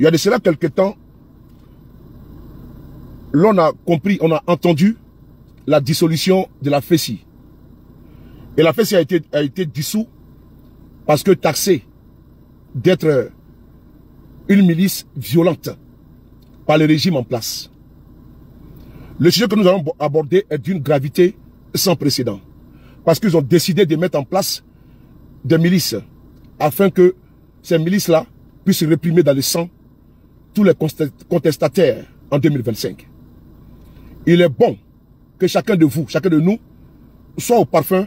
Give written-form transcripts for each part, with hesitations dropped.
Il y a de cela quelques temps, l'on a compris, on a entendu la dissolution de la FESI. Et la FESI a été dissous parce que taxée d'être une milice violente par le régime en place. Le sujet que nous allons aborder est d'une gravité sans précédent. Parce qu'ils ont décidé de mettre en place des milices afin que ces milices-là puissent réprimer dans le sang tous les contestataires en 2025. Il est bon que chacun de vous, chacun de nous, soit au parfum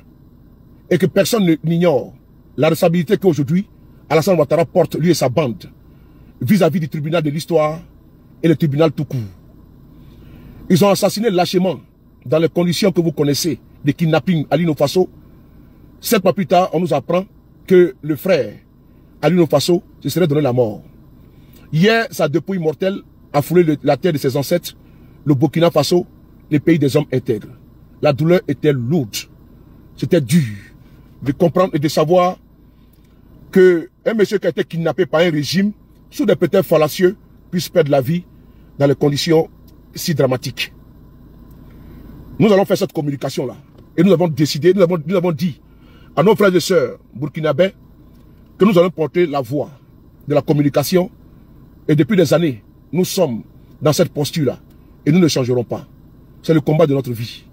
et que personne n'ignore la responsabilité qu'aujourd'hui Alassane Ouattara porte, lui et sa bande, vis-à-vis du tribunal de l'histoire et le tribunal tout court. Ils ont assassiné lâchement, dans les conditions que vous connaissez, des kidnappings à l'Ino Faso. 7 mois plus tard, on nous apprend que le frère à l'Ino Faso se serait donné la mort. Hier, sa dépouille mortelle a foulé la terre de ses ancêtres, le Burkina Faso, les pays des hommes intègres. La douleur était lourde. C'était dur de comprendre et de savoir qu'un monsieur qui a été kidnappé par un régime, sous des prétextes fallacieux, puisse perdre la vie dans les conditions si dramatiques. Nous allons faire cette communication-là. Et nous avons décidé, nous avons dit à nos frères et sœurs burkinabés que nous allons porter la voix de la communication. Et depuis des années, nous sommes dans cette posture-là. Et nous ne changerons pas. C'est le combat de notre vie.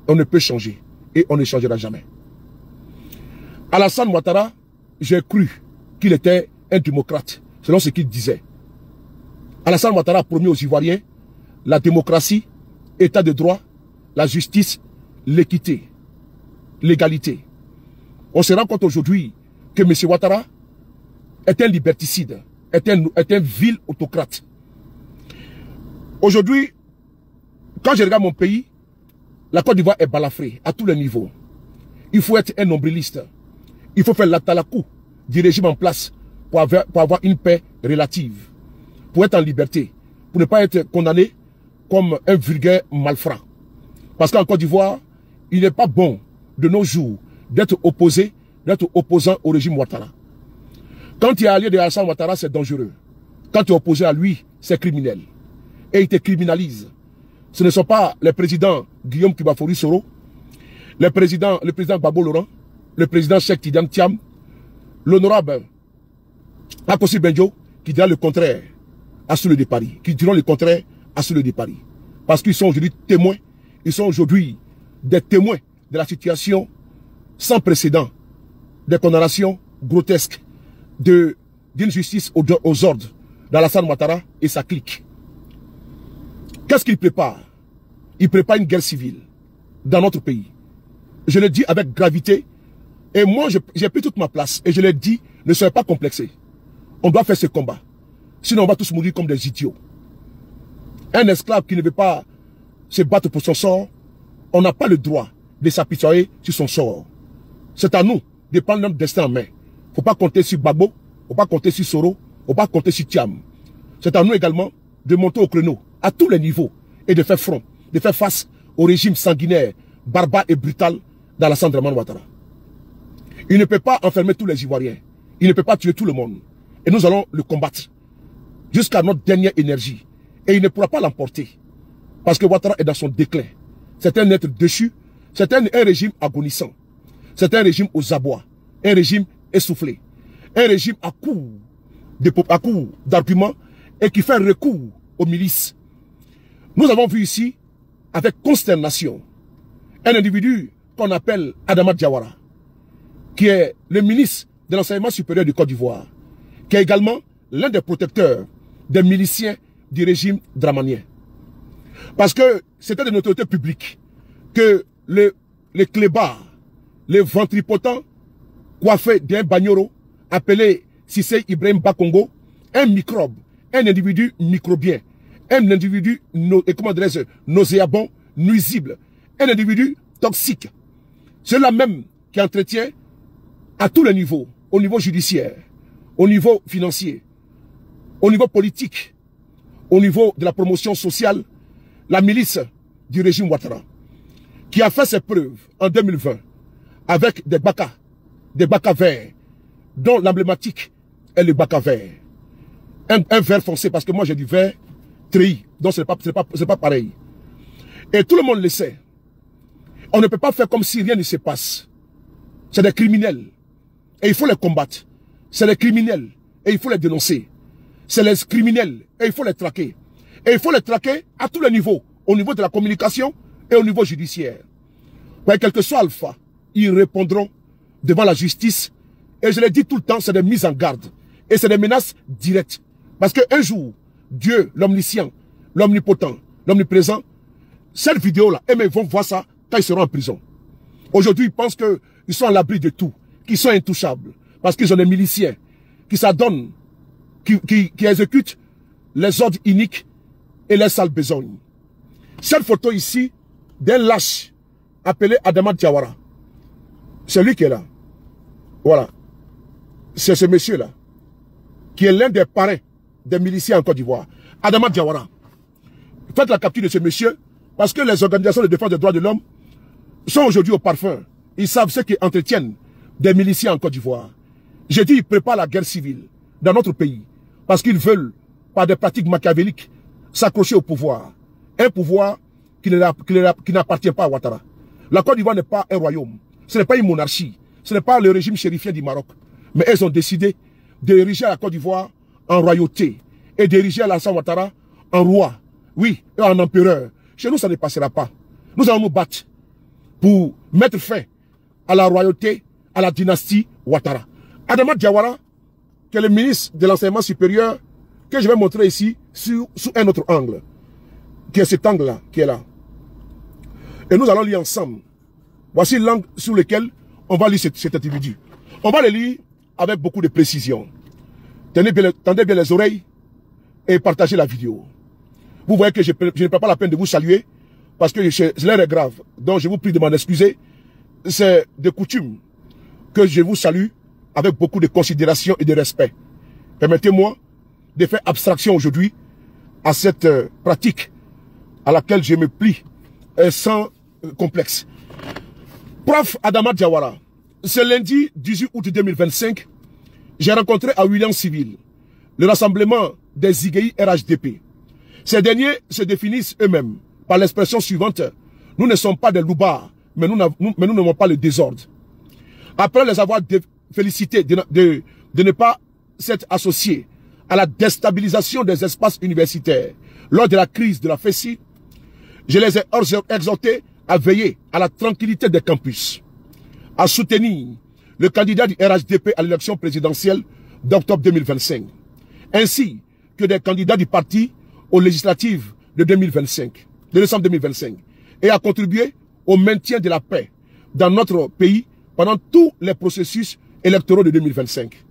On ne peut changer. Et on ne changera jamais. Alassane Ouattara, j'ai cru qu'il était un démocrate, selon ce qu'il disait. Alassane Ouattara a promis aux Ivoiriens la démocratie, état de droit, la justice, l'équité, l'égalité. On se rend compte aujourd'hui que M. Ouattara est un liberticide, est un vil autocrate. Aujourd'hui, quand je regarde mon pays, la Côte d'Ivoire est balafrée à tous les niveaux. Il faut être un nombriliste. Il faut faire l'atalakou du régime en place pour avoir une paix relative, pour être en liberté, pour ne pas être condamné comme un vulgaire malfrat. Parce qu'en Côte d'Ivoire, il n'est pas bon de nos jours d'être opposant au régime Ouattara. Quand tu es allié de Alassane Ouattara, c'est dangereux. Quand tu es opposé à lui, c'est criminel. Et il te criminalise. Ce ne sont pas les présidents Guillaume Kibafouri Soro, le président Gbagbo Laurent, le président Cheikh Tidiane Thiam, l'honorable Akossi Benjo, qui dira le contraire à Soule de Paris, qui diront le contraire à Soule de Paris. Parce qu'ils sont aujourd'hui témoins, ils sont aujourd'hui des témoins de la situation sans précédent, des condamnations grotesques d'une justice aux ordres d'Alassane Ouattara et sa clique. Qu'est-ce qu'il prépare? Il prépare une guerre civile dans notre pays. Je le dis avec gravité. Et moi, j'ai pris toute ma place. Et je l'ai dit, ne soyez pas complexés. On doit faire ce combat. Sinon, on va tous mourir comme des idiots. Un esclave qui ne veut pas se battre pour son sort, on n'a pas le droit de s'apitoyer sur son sort. C'est à nous de prendre notre destin en main. Il ne faut pas compter sur Gbagbo, il ne faut pas compter sur Soro, il ne faut pas compter sur Thiam. C'est à nous également de monter au créneau à tous les niveaux et de faire front, de faire face au régime sanguinaire, barbare et brutal d'Alassane Ouattara. Il ne peut pas enfermer tous les Ivoiriens. Il ne peut pas tuer tout le monde. Et nous allons le combattre jusqu'à notre dernière énergie. Et il ne pourra pas l'emporter. Parce que Ouattara est dans son déclin. C'est un être déchu. C'est un régime agonissant. C'est un régime aux abois. Un régime essoufflé. Un régime à coup d'arguments et qui fait recours aux milices. Nous avons vu ici, avec consternation, un individu qu'on appelle Adama Diawara, qui est le ministre de l'enseignement supérieur du Côte d'Ivoire, qui est également l'un des protecteurs des miliciens du régime dramanien. Parce que c'était de notoriété publique que les clébards, les ventripotents coiffés d'un bagnoro appelé Sissé Ibrahim Bakongo, un microbe, un individu microbien, un individu nauséabond, nuisible, un individu toxique. Cela même qui entretient à tous les niveaux, au niveau judiciaire, au niveau financier, au niveau politique, au niveau de la promotion sociale, la milice du régime Ouattara, qui a fait ses preuves en 2020 avec des baka verts, dont l'emblématique est le baka vert. un vert foncé, parce que moi j'ai du vert treillis. Donc c'est pas pareil. Et tout le monde le sait. On ne peut pas faire comme si rien ne se passe. C'est des criminels. Et il faut les combattre. C'est des criminels. Et il faut les dénoncer. C'est les criminels. Et il faut les traquer. Et il faut les traquer à tous les niveaux. Au niveau de la communication et au niveau judiciaire. Ouais, quel que soit Alpha, ils répondront devant la justice. Et je le dis tout le temps, c'est des mises en garde. Et c'est des menaces directes. Parce qu'un jour, Dieu, l'omniscient, l'omnipotent, l'omniprésent, cette vidéo-là, ils vont voir ça quand ils seront en prison. Aujourd'hui, ils pensent qu'ils sont à l'abri de tout, qu'ils sont intouchables. Parce qu'ils ont des miliciens qui s'adonnent, qui exécutent les ordres iniques et les sales besognes. Cette photo ici, d'un lâche appelé Adama Diawara. C'est lui qui est là. Voilà. C'est ce monsieur-là, qui est l'un des parrains des miliciens en Côte d'Ivoire. Adama Diawara. Faites la capture de ce monsieur, parce que les organisations de défense des droits de l'homme sont aujourd'hui au parfum. Ils savent ce qui entretiennent des miliciens en Côte d'Ivoire. J'ai dit, ils préparent la guerre civile dans notre pays, parce qu'ils veulent, par des pratiques machiavéliques, s'accrocher au pouvoir. Un pouvoir qui n'appartient pas à Ouattara. La Côte d'Ivoire n'est pas un royaume. Ce n'est pas une monarchie. Ce n'est pas le régime chérifien du Maroc. Mais elles ont décidé d'ériger la Côte d'Ivoire en royauté et d'ériger Alassane Ouattara en roi. Oui, et en empereur. Chez nous, ça ne passera pas. Nous allons nous battre pour mettre fin à la royauté, à la dynastie Ouattara. Adama Diawara, qui est le ministre de l'enseignement supérieur, que je vais montrer ici sous un autre angle, qui est cet angle-là, qui est là. Et nous allons lire ensemble. Voici l'angle sur lequel on va lire cet individu. On va le lire avec beaucoup de précision. Tendez bien les oreilles et partagez la vidéo. Vous voyez que je ne prends pas la peine de vous saluer parce que l'heure est grave. Donc je vous prie de m'en excuser. C'est de coutume que je vous salue avec beaucoup de considération et de respect. Permettez-moi de faire abstraction aujourd'hui à cette pratique à laquelle je me plie sans complexe. Prof Adama Diawara, ce lundi 18 août 2025, j'ai rencontré à William Civil le rassemblement des IGI RHDP. Ces derniers se définissent eux-mêmes par l'expression suivante: nous ne sommes pas des loupards, mais nous n'aimons pas le désordre. Après les avoir félicités de ne pas s'être associés à la déstabilisation des espaces universitaires lors de la crise de la FESI, je les ai exhortés à veiller à la tranquillité des campus, à soutenir le candidat du RHDP à l'élection présidentielle d'octobre 2025, ainsi que des candidats du parti aux législatives de décembre 2025, et à contribuer au maintien de la paix dans notre pays pendant tous les processus électoraux de 2025.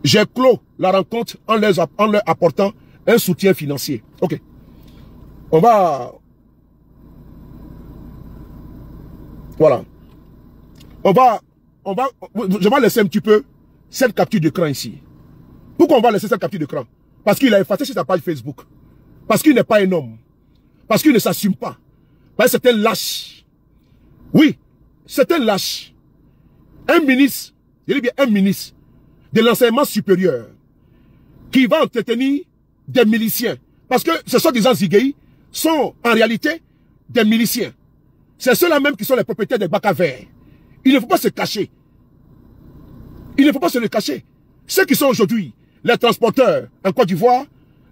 J'ai clos la rencontre en leur apportant un soutien financier. Ok. On va... Voilà. Je vais laisser un petit peu cette capture d'écran ici. Pourquoi on va laisser cette capture d'écran? Parce qu'il a effacé sur sa page Facebook. Parce qu'il n'est pas un homme. Parce qu'il ne s'assume pas. Parce que c'est un lâche. Oui, c'est un lâche. Un ministre, je dis bien un ministre de l'enseignement supérieur qui va entretenir des miliciens. Parce que ce sont des Zigueï sont en réalité des miliciens. C'est ceux-là même qui sont les propriétaires des bacs à verre. Il ne faut pas se cacher. Il ne faut pas se le cacher. Ceux qui sont aujourd'hui les transporteurs en Côte d'Ivoire,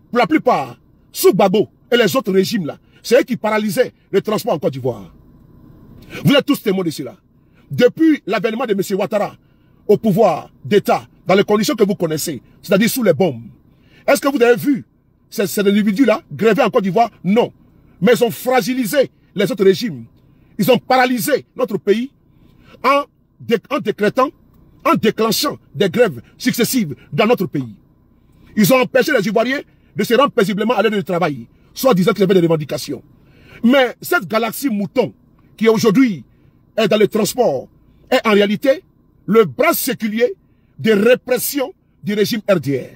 pour la plupart, sous Gbagbo et les autres régimes là, c'est eux qui paralysaient le transport en Côte d'Ivoire. Vous êtes tous témoins de cela. Depuis l'avènement de M. Ouattara au pouvoir d'État, dans les conditions que vous connaissez, c'est-à-dire sous les bombes, est-ce que vous avez vu ces individus-là gréver en Côte d'Ivoire? Non. Mais ils ont fragilisé les autres régimes. Ils ont paralysé notre pays en déclenchant des grèves successives dans notre pays. Ils ont empêché les Ivoiriens de se rendre paisiblement à l'aide du travail, soit disant qu'ils avaient des revendications. Mais cette galaxie mouton, qui aujourd'hui est dans le transport, est en réalité le bras séculier de répression du régime RDR.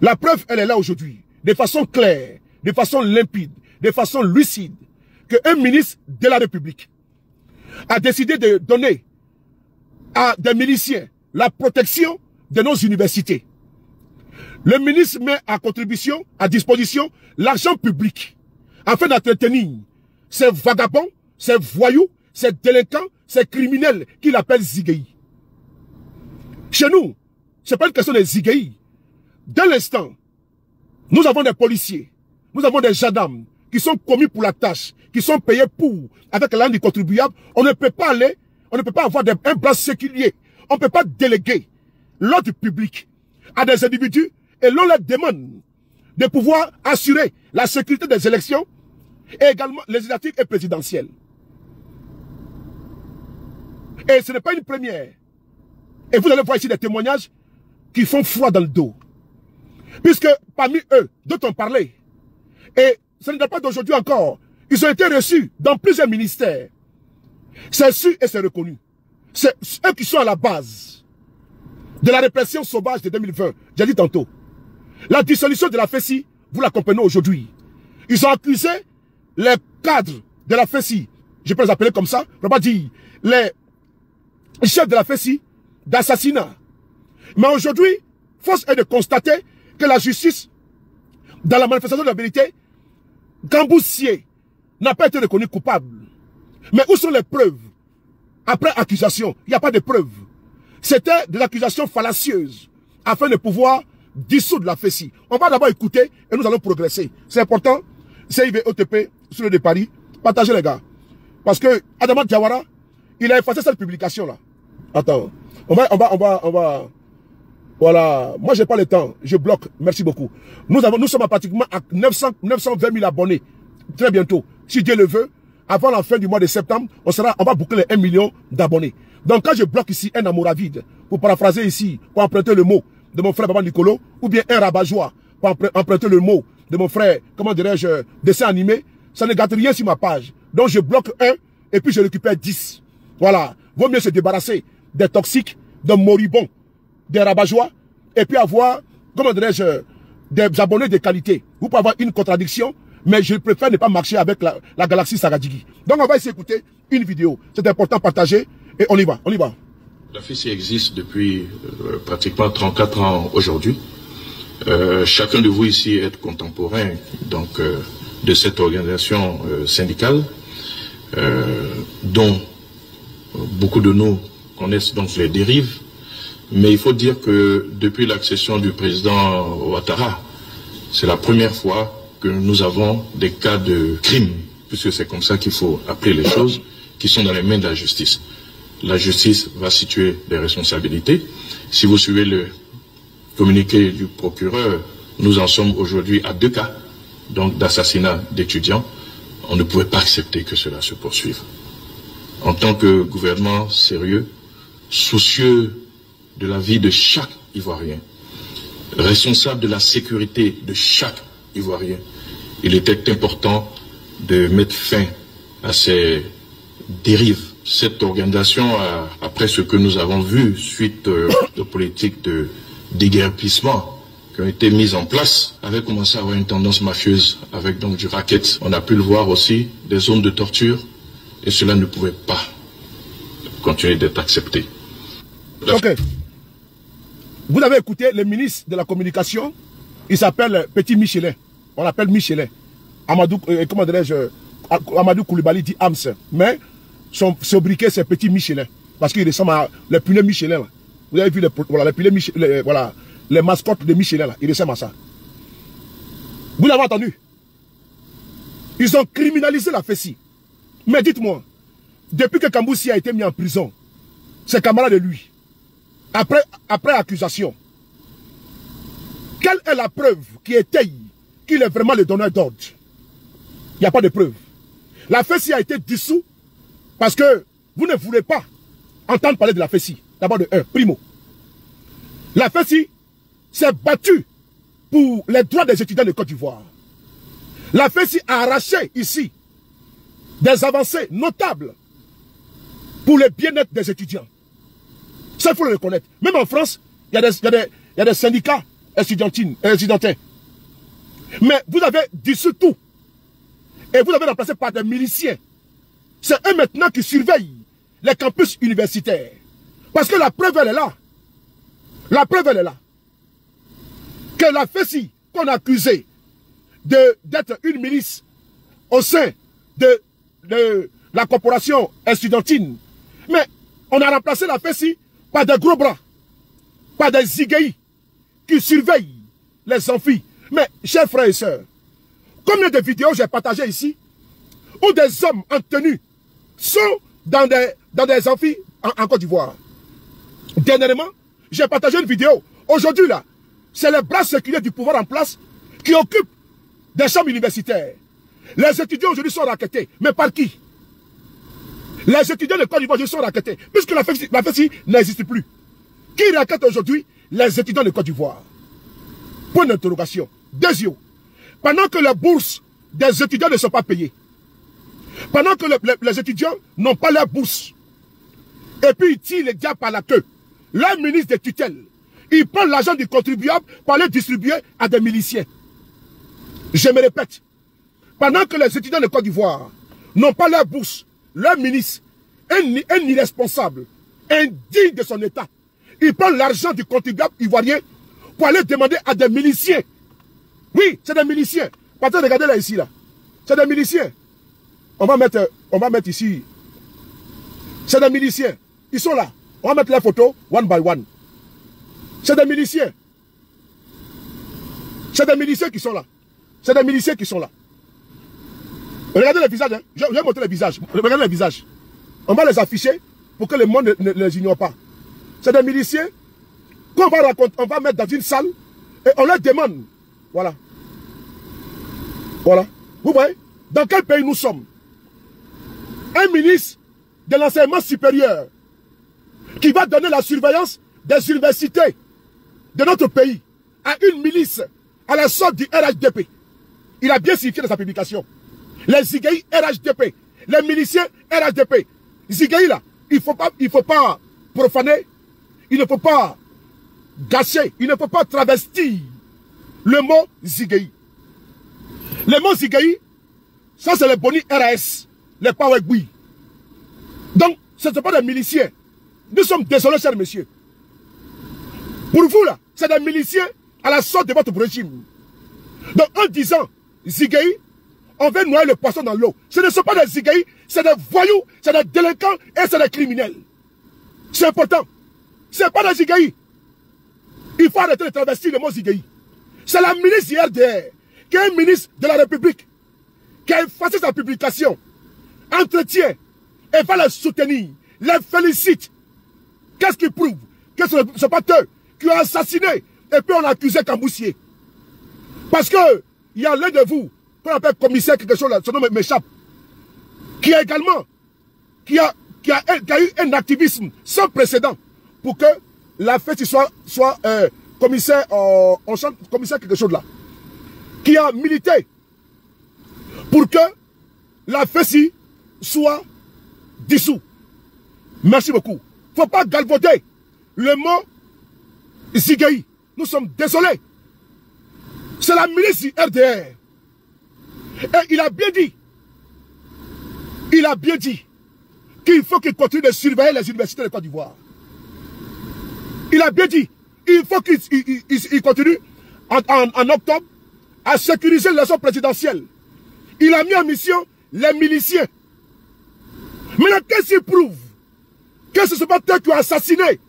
La preuve, elle est là aujourd'hui, de façon claire, de façon limpide, de façon lucide, qu'un ministre de la République a décidé de donner à des miliciens la protection de nos universités. Le ministre met à contribution, à disposition, l'argent public afin d'entretenir ces vagabonds, ces voyous, ces délinquants, ces criminels qu'il appelle Zigueï. Chez nous, ce n'est pas une question de Zigueï. Dès l'instant, nous avons des policiers, nous avons des gendarmes qui sont commis pour la tâche, qui sont payés pour, avec l'argent du contribuable. On ne peut pas aller, on ne peut pas avoir un bras séculier. On ne peut pas déléguer l'ordre public à des individus et l'on leur demande de pouvoir assurer la sécurité des élections et également législatives et présidentielles. Et ce n'est pas une première. Et vous allez voir ici des témoignages qui font froid dans le dos. Puisque parmi eux, d'autres ont parlé. Et ce n'est pas d'aujourd'hui encore. Ils ont été reçus dans plusieurs ministères. C'est su et c'est reconnu. C'est eux qui sont à la base de la répression sauvage de 2020. J'ai dit tantôt. La dissolution de la FESI, vous la comprenez aujourd'hui. Ils ont accusé les cadres de la FESI, je peux les appeler comme ça, je ne peux pas dire les chefs de la FESI d'assassinat. Mais aujourd'hui, force est de constater que la justice, dans la manifestation de la vérité, Gamboussier n'a pas été reconnu coupable. Mais où sont les preuves? Après accusation, il n'y a pas de preuves. C'était de l'accusation fallacieuse afin de pouvoir dissoudre la FESI. On va d'abord écouter et nous allons progresser. C'est important. CIVOTP sur le de Paris. Partagez les gars. Parce que Adama Diawara, il a effacé cette publication-là. Attends. On va. Voilà. Moi, j'ai pas le temps. Je bloque. Merci beaucoup. Nous sommes à pratiquement à 920 000 abonnés. Très bientôt. Si Dieu le veut, avant la fin du mois de septembre, on va boucler les 1 million d'abonnés. Donc, quand je bloque ici un amoravide, pour paraphraser ici, pour emprunter le mot de mon frère Baba Nicolo, ou bien un rabat-joie, pour emprunter le mot de mon frère, comment dirais-je, dessin animé, ça ne gâte rien sur ma page. Donc, je bloque un, et puis je récupère 10. Voilà. Vaut mieux se débarrasser des toxiques, des moribonds, des rabat-joie, et puis avoir, comment dirais-je, des abonnés de qualité. Vous pouvez avoir une contradiction, mais je préfère ne pas marcher avec la galaxie Sagadjigi. Donc on va essayer d'écouter une vidéo. C'est important de partager, et on y va, on y va. La FESI existe depuis pratiquement 34 ans aujourd'hui. Chacun de vous ici est contemporain donc, de cette organisation syndicale, dont beaucoup de nous connaissent donc les dérives. Mais il faut dire que depuis l'accession du président Ouattara, c'est la première fois que nous avons des cas de crimes, puisque c'est comme ça qu'il faut appeler les choses, qui sont dans les mains de la justice. La justice va situer les responsabilités. Si vous suivez le communiqué du procureur, nous en sommes aujourd'hui à 2 cas, donc d'assassinat d'étudiants. On ne pouvait pas accepter que cela se poursuive. En tant que gouvernement sérieux, soucieux de la vie de chaque Ivoirien, responsable de la sécurité de chaque Ivoirien, il était important de mettre fin à ces dérives. Cette organisation, après ce que nous avons vu suite aux politiques de déguerpissement qui ont été mises en place, avait commencé à avoir une tendance mafieuse avec donc du racket. On a pu le voir aussi, des zones de torture, et cela ne pouvait pas continuer d'être accepté. Ok. Vous avez écouté le ministre de la Communication, il s'appelle Petit Michelin. On l'appelle Michelin. Amadou, comment dirais-je, Amadou Koulibaly dit Hams. Mais son sobriquet, c'est Petit Michelin. Parce qu'il ressemble à les poulets Michelin. Là. Vous avez vu les mascottes de Michelin, là. Il ressemble à ça. Vous l'avez entendu? Ils ont criminalisé la FESI. Mais dites-moi, depuis que Gamboussier a été mis en prison, ses camarades de lui, après accusation, quelle est la preuve qui étaye qu'il est vraiment le donneur d'ordre? Il n'y a pas de preuve. La FESI a été dissoute parce que vous ne voulez pas entendre parler de la FESI. D'abord de 1, primo. La FESI s'est battue pour les droits des étudiants de Côte d'Ivoire. La FESI a arraché ici des avancées notables pour le bien-être des étudiants. Ça, il faut le reconnaître. Même en France, il y a des syndicats étudiantins. Mais vous avez dissous tout. Et vous avez remplacé par des miliciens. C'est eux maintenant qui surveillent les campus universitaires. Parce que la preuve, elle est là. La preuve, elle est là. que la FESI qu'on accusait d'être une milice au sein de la corporation estudiantine, mais on a remplacé la FESI par des gros bras, par des zigueis qui surveillent les amphis. Mais, chers frères et sœurs, combien de vidéos j'ai partagées ici où des hommes en tenue sont dans des amphis en Côte d'Ivoire. Dernièrement, j'ai partagé une vidéo. Aujourd'hui, là, c'est les bras séculaires du pouvoir en place qui occupent des chambres universitaires. Les étudiants aujourd'hui sont raquettés. Mais par qui? Les étudiants de Côte d'Ivoire aujourd'hui sont raquettés. Puisque la FESI n'existe plus. Qui raquette aujourd'hui? Les étudiants de Côte d'Ivoire. Point d'interrogation. Deuxième. Pendant que les bourses des étudiants ne sont pas payées, pendant que les étudiants n'ont pas leur bourse, et puis ils tirent les diables par la queue, leur ministre de tutelle, il prend l'argent du contribuable pour le distribuer à des miliciens. Je me répète, pendant que les étudiants de Côte d'Ivoire n'ont pas leur bourse, leur ministre, un irresponsable, indigne de son état, il prend l'argent du contribuable ivoirien pour aller demander à des miliciens. Oui, c'est des miliciens. Partez, regardez là, ici, là. C'est des miliciens. On va mettre ici. C'est des miliciens. Ils sont là. On va mettre les photos, one by one. C'est des miliciens. C'est des miliciens qui sont là. C'est des miliciens qui sont là. Regardez les visages. Hein. Je vais montrer les visages. Regardez les visages. On va les afficher pour que le monde ne les ignore pas. C'est des miliciens qu'on va raconter, on va mettre dans une salle et on leur demande. Voilà. Voilà. Vous voyez? Dans quel pays nous sommes? Un ministre de l'enseignement supérieur qui va donner la surveillance des universités de notre pays à une milice à la sorte du RHDP. Il a bien signifié dans sa publication. Les Zigueï RHDP, les miliciens RHDP. Zigueï là, il ne faut pas profaner, il ne faut pas gâcher, il ne faut pas travestir le mot Zigueï. Le mot Zigueï, ça c'est les Boni RAS, les Pawegui. Donc, ce ne sont pas des miliciens. Nous sommes désolés, chers messieurs. Pour vous là, c'est des miliciens à la sorte de votre régime. Donc, en disant Zigueï, on veut noyer le poisson dans l'eau. Ce ne sont pas des Zigueï, c'est des voyous, c'est des délinquants et c'est des criminels. C'est important. Ce n'est pas des Zigueï. Il faut arrêter de travestir le mot Zigueï. C'est la ministre du RDR, qui est ministre de la République, qui a effacé sa publication, entretient et va les soutenir, les félicite. Qu'est-ce qui prouve que ce n'est pas eux qui ont assassiné et puis on a accusé Camboussier? Parce que il y a l'un de vous, qu'on appelle commissaire quelque chose là, son nom m'échappe, qui a également, qui a eu un activisme sans précédent pour que la fête soit commissaire, commissaire quelque chose là, qui a milité pour que la FESI soit dissous. Merci beaucoup. Il ne faut pas galvauder le mot Zigueï. Nous sommes désolés. C'est la milice du RDR. Et il a bien dit qu'il faut qu'il continue de surveiller les universités de Côte d'Ivoire. Il a bien dit, il faut qu'il continue en octobre à sécuriser l'élection présidentielle. Il a mis en mission les miliciens. Maintenant, qu'est-ce qui prouve que ce ne sont pas eux qui ont assassiné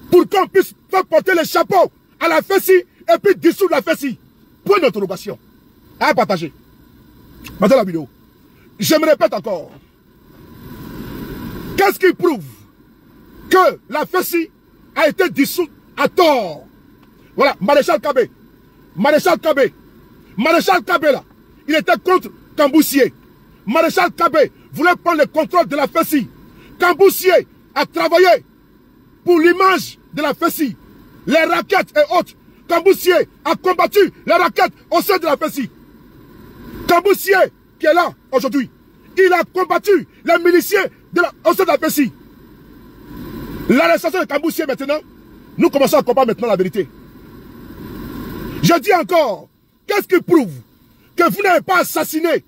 pour qu'on puisse faire porter les chapeaux à la FESI et puis dissoudre la FESI? Point d'interrogation. À partager. Maintenant la vidéo. Je me répète encore. Qu'est-ce qui prouve que la FESI a été dissoute à tort? Voilà, Maréchal Kabé. Maréchal Kabé. Maréchal Kabé là, il était contre Camboussier. Maréchal Kabé voulait prendre le contrôle de la FESI. Camboussier a travaillé pour l'image de la FESI. Les raquettes et autres. Camboussier a combattu les raquettes au sein de la FESI. Camboussier, qui est là aujourd'hui, il a combattu les miliciens au sein de la FESI. L'arrestation de Camboussier maintenant, nous commençons à comprendre maintenant la vérité. Je dis encore, qu'est-ce qui prouve que vous n'avez pas assassiné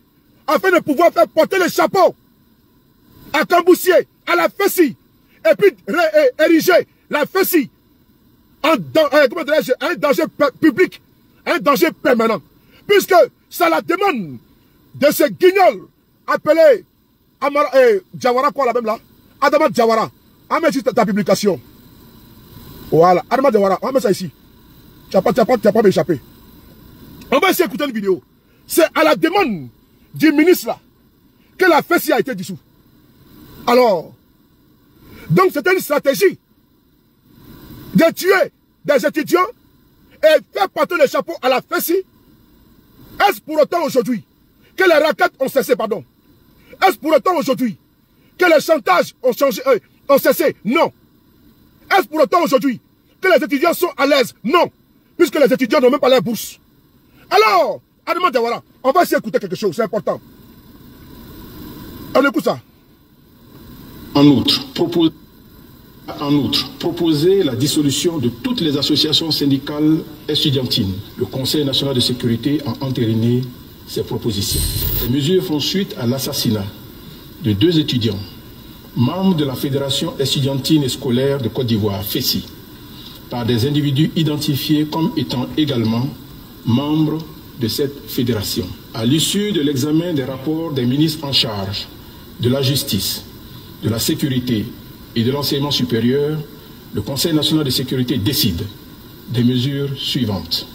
afin de pouvoir faire porter le chapeau à Camboussier, à la FESI, et puis ériger la FESI un danger public, un danger permanent. Puisque ça la demande de ce guignol appelé Diawara, quoi, la même là, Adama Diawara. On met juste ta publication. Voilà, Adama Diawara, on met ça ici. Tu n'as pas m'échappé. On va essayer d'écouter une vidéo. C'est à la demande du ministre là que la FESI a été dissoute. Alors, donc c'était une stratégie de tuer des étudiants et faire porter le chapeau à la FESI. Est-ce pour autant aujourd'hui que les raquettes ont cessé, pardon? Est-ce pour autant aujourd'hui que les chantages ont cessé? Non. Est-ce pour autant aujourd'hui que les étudiants sont à l'aise? Non. Puisque les étudiants n'ont même pas leur bourse. Alors, Adama Diawara, on va essayer d'écouter quelque chose, c'est important. On écoute ça. En outre, proposer la dissolution de toutes les associations syndicales estudiantines. Le Conseil national de sécurité a entériné ces propositions. Ces mesures font suite à l'assassinat de 2 étudiants, membres de la Fédération estudiantine et scolaire de Côte d'Ivoire, FESI, par des individus identifiés comme étant également membres de cette fédération. À l'issue de l'examen des rapports des ministres en charge de la justice, de la sécurité et de l'enseignement supérieur, le Conseil national de sécurité décide des mesures suivantes.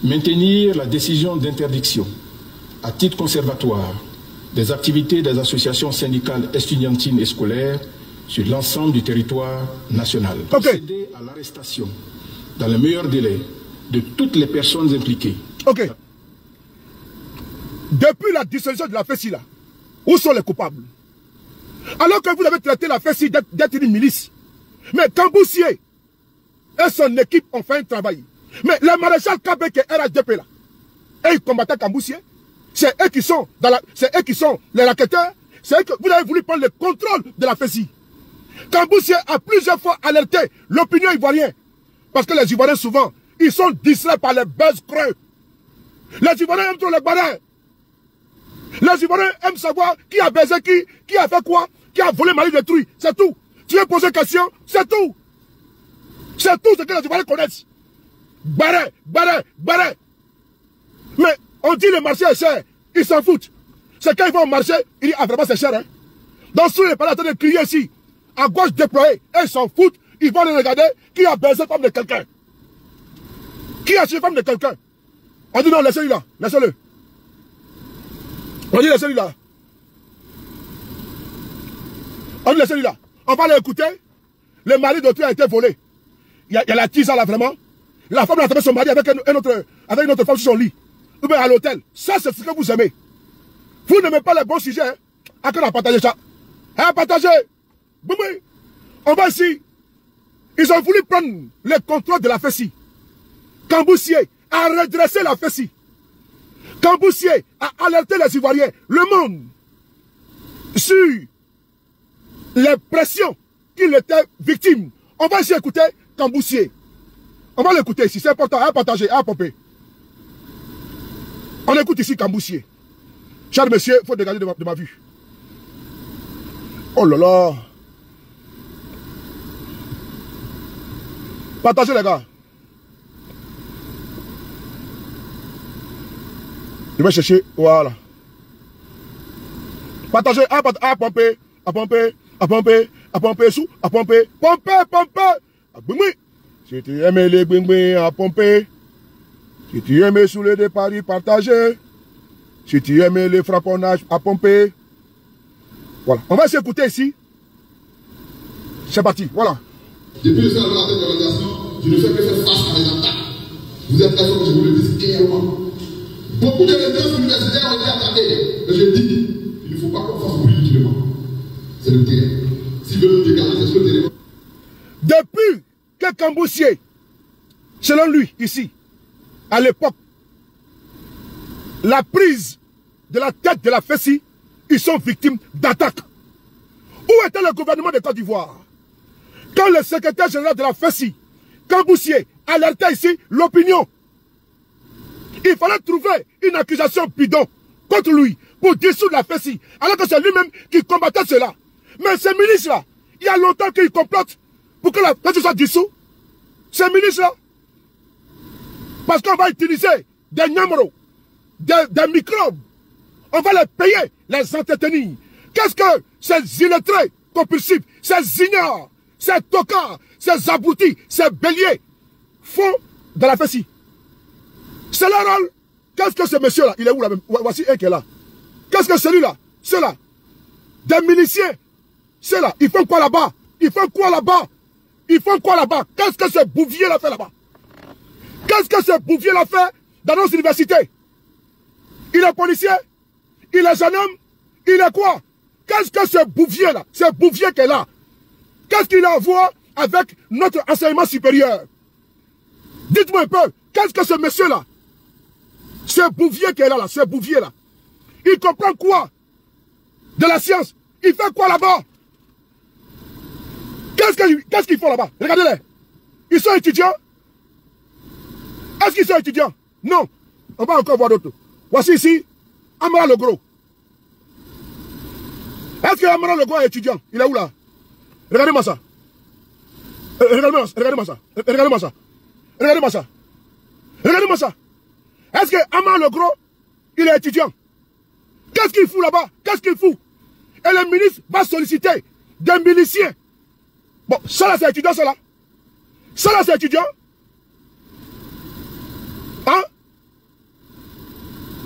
Maintenir la décision d'interdiction à titre conservatoire des activités des associations syndicales estudiantines et scolaires sur l'ensemble du territoire national. Procéder à l'arrestation, dans le meilleur délai, de toutes les personnes impliquées. Ok. Depuis la dissolution de la FESI là, où sont les coupables? Alors que vous avez traité la FESI d'être une milice. Mais Kamboussié et son équipe ont fait un travail. Mais le maréchal Kabek et RHDP là, et ils combattaient Kamboussié. C'est eux qui sont les racketteurs. C'est eux que vous avez voulu prendre le contrôle de la FESI. Kamboussié a plusieurs fois alerté l'opinion ivoirienne. Parce que les Ivoiriens souvent, ils sont distraits par les buzz creux. Les Ivoiriens aiment trop les barins. Les Ivoiriens aiment savoir qui a baisé qui a fait quoi, qui a volé Mali détruit. C'est tout. Tu veux poser question, c'est tout. C'est tout ce que les Ivoiriens connaissent. Barin, barin, barin. Mais on dit le marché est cher. Ils s'en foutent. C'est quand ils vont au marché, ils disent ah vraiment c'est cher. Hein? Dans ce les parents en train de crier ici, à gauche déployé, et ils s'en foutent. Ils vont aller regarder qui a baisé la femme de quelqu'un. Qui a tué la femme de quelqu'un. On dit non, laissez-le là, laissez-le. On dit laissez-le là. On dit laissez-le là. On va l'écouter. Le mari d'autrui a été volé. Il y a la tisa là vraiment. La femme a trouvé son mari avec une autre femme sur son lit. Ou bien à l'hôtel. Ça c'est ce que vous aimez. Vous n'aimez pas les bons sujets. Hein? À quoi on a partagé ça? Hein, partagé. Boumé. On va ici. Ils ont voulu prendre le contrôle de la FESI. Kamboussié a redressé la FESI. Kamboussié a alerté les Ivoiriens, le monde, sur les pressions qu'il était victime. On va ici écouter Kamboussié. On va l'écouter ici, c'est important, à partager, à pomper. On écoute ici Kamboussié. Cher monsieur, il faut dégager de ma vue. Oh là là. Partagez les gars. Je vais chercher, voilà. Partagez, à pomper, à pomper, à pomper, à pomper, sous, à pomper, pomper, pomper, à boumouи. Si tu aimes les boumouis, à pomper. Si tu aimes soulever des paris, partager. Si tu aimes les frapponnages, à pomper. Voilà. On va s'écouter ici. C'est parti, voilà. Depuis le sein de la tête de l'organisation, je ne fais que faire face à des attaques. Vous êtes d'accord que je vous le dis clairement. Beaucoup de résidences universitaires ont été attaquées. Mais je dis, il ne faut pas qu'on fasse beaucoup inutilement. C'est le terrain. S'ils veulent nous dégager, c'est le terrain. Depuis que Kamboussié, selon lui, ici, à l'époque, la prise de la tête de la FESI, ils sont victimes d'attaques. Où était le gouvernement de Côte d'Ivoire? Quand le secrétaire général de la FESI, Kamboussié, alertait ici l'opinion, il fallait trouver une accusation bidon contre lui pour dissoudre la FESI, alors que c'est lui-même qui combattait cela. Mais ces ministres-là, il y a longtemps qu'ils complotent pour que la FESI soit dissoute. Ces ministres-là. Parce qu'on va utiliser des numéros, des microbes. On va les payer, les entretenir. Qu'est-ce que ces illettrés compulsifs, ces ignorants, ces tocards, ces abrutis, ces béliers font dans la fessie? C'est leur rôle. Qu'est-ce que ce monsieur-là, il est où là même? Voici un qui est là. Qu'est-ce que celui-là? Ceux-là. Des miliciens. Ceux-là. Ils font quoi là-bas? Ils font quoi là-bas? Ils font quoi là-bas? Qu'est-ce que ce bouvier-là fait là-bas? Qu'est-ce que ce bouvier-là fait dans nos universités? Il est policier? Il est jeune homme? Il est quoi? Qu'est-ce que ce bouvier-là, ce bouvier qui est là, qu'est-ce qu'il a à voir avec notre enseignement supérieur? Dites-moi un peu, qu'est-ce que ce monsieur-là, ce bouvier qui est là, ce bouvier-là, il comprend quoi de la science? Il fait quoi là-bas? Qu'est-ce qu'ils font là-bas? Regardez-les. Ils sont étudiants? Est-ce qu'ils sont étudiants? Non. On va encore voir d'autres. Voici ici, Amara le Gros. Est-ce que Amara le Gros est étudiant? Il est où là? Regardez-moi ça. Regardez-moi ça. Regardez-moi ça. Regardez-moi ça. Regardez-moi ça. Est-ce que Amara le Gros, il est étudiant? Qu'est-ce qu'il fout là-bas? Qu'est-ce qu'il fout? Et le ministre va solliciter des miliciens. Bon, ça là c'est étudiant, ça là. Ça là c'est étudiant. Hein?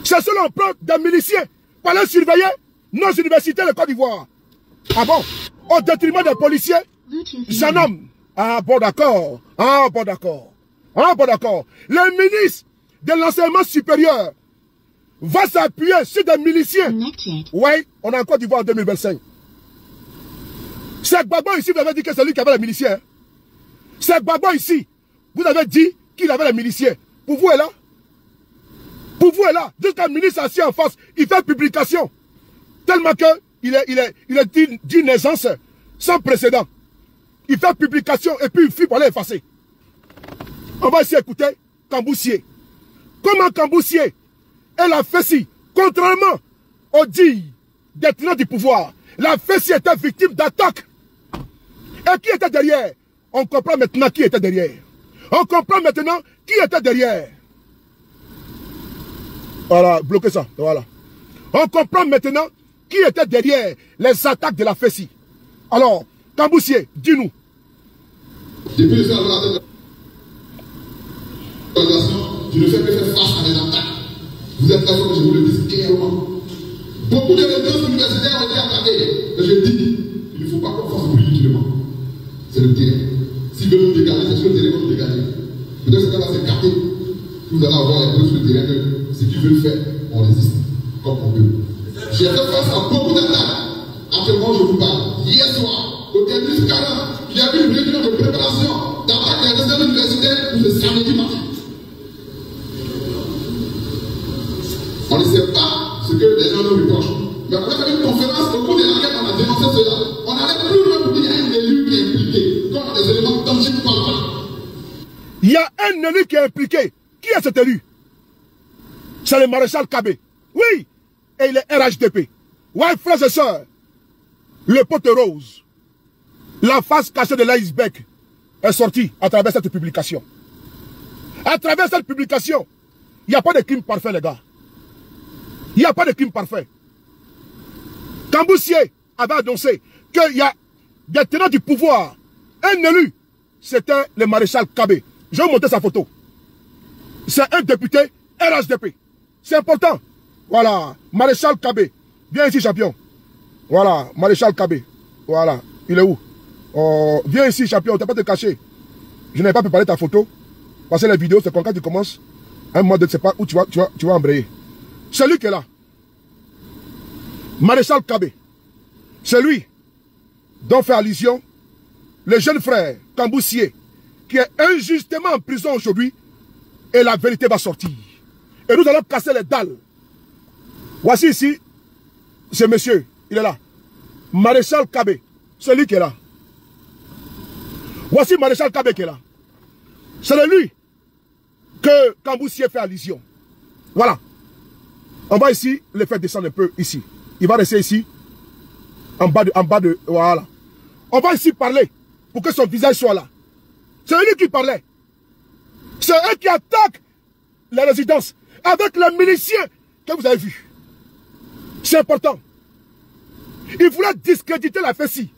C'est cela on prend des miliciens pour aller surveiller nos universités de Côte d'Ivoire. Ah bon? Au détriment des policiers? Jeune homme. Ah bon d'accord. Ah bon d'accord. Ah bon d'accord. Le ministre de l'enseignement supérieur va s'appuyer sur des miliciens. Oui, on est en Côte d'Ivoire en 2025. C'est Gbagbo ici, vous avez dit que c'est lui qui avait les miliciens. C'est Gbagbo ici, vous avez dit qu'il avait les miliciens. Pour vous est là. Pour vous est là. Jusqu'à ministre assis en face, il fait publication. Tellement qu'il est d'une aisance sans précédent. Il fait publication et puis il fuit pour aller effacer. On va ici écouter Kamboussier. Comment Kamboussier et la Fessi, contrairement aux dits des tenants du pouvoir, la Fessi était victime d'attaques. Et qui était derrière? On comprend maintenant qui était derrière. On comprend maintenant qui était derrière. Voilà, bloquez ça. Voilà. On comprend maintenant qui était derrière les attaques de la Fessi. Alors, Kamboussier, dis-nous. Depuis le faire de je ne fais que faire face à des attaques. Vous êtes d'accord que je vous le dis clairement. Beaucoup de résidences universitaires ont été attaquées. Mais je dis, il ne faut pas qu'on fasse inutilement. C'est le terrain. S'ils veulent nous dégager, c'est sur le terrain qu'on nous dégager. Peut-être que ça va s'écarter. Vous allez avoir les preuves sur le terrain que ce qu'ils veulent faire, on résiste. Comme on veut. J'ai fait face à beaucoup d'attaques. Actuellement, je vous parle. Hier soir, au début du Canada, il y a eu une réunion de préparation d'attaque des résidences universitaires pour ce samedi matin. On ne sait pas ce que les gens nous reprochent. Mais on a fait une conférence au cours de laquelle on a dénoncé cela. On allait plus loin pour dire qu'il y a un élu qui est impliqué. Quand on a des éléments dont je ne parle pas. Il y a un élu qui est impliqué. Qui est cet élu? C'est le maréchal Kabé. Oui. Et il est RHDP. Ouais, frères et sœurs. Le pote rose. La face cachée de l'iceberg est sortie à travers cette publication. À travers cette publication, il n'y a pas de crime parfait, les gars. Il n'y a pas de crime parfait. Kamboussier avait annoncé qu'il y a des tenants du pouvoir. Un élu, c'était le maréchal Kabé. Je vais vous montrer sa photo. C'est un député RHDP. C'est important. Voilà, maréchal Kabé. Viens ici, champion. Voilà, maréchal Kabé. Voilà, il est où? Oh, viens ici, champion, tu n'as pas te cacher. Je n'ai pas préparé ta photo. Parce que les vidéos, c'est quand tu commences, un mois de ne sais pas où tu vas embrayer. C'est lui qui est là. Maréchal Kabé. C'est lui dont fait allusion le jeune frère Kamboussier qui est injustement en prison aujourd'hui et la vérité va sortir. Et nous allons casser les dalles. Voici ici, ce monsieur, il est là. Maréchal Kabé, c'est lui qui est là. Voici Maréchal Kabé qui est là. C'est de lui que Kamboussier fait allusion. Voilà. On va ici le faire descendre un peu ici. Il va rester ici. En bas de. Voilà. On va ici parler pour que son visage soit là. C'est lui qui parlait. C'est eux qui attaquent les résidences avec les miliciens que vous avez vus. C'est important. Ils voulaient discréditer la FESI.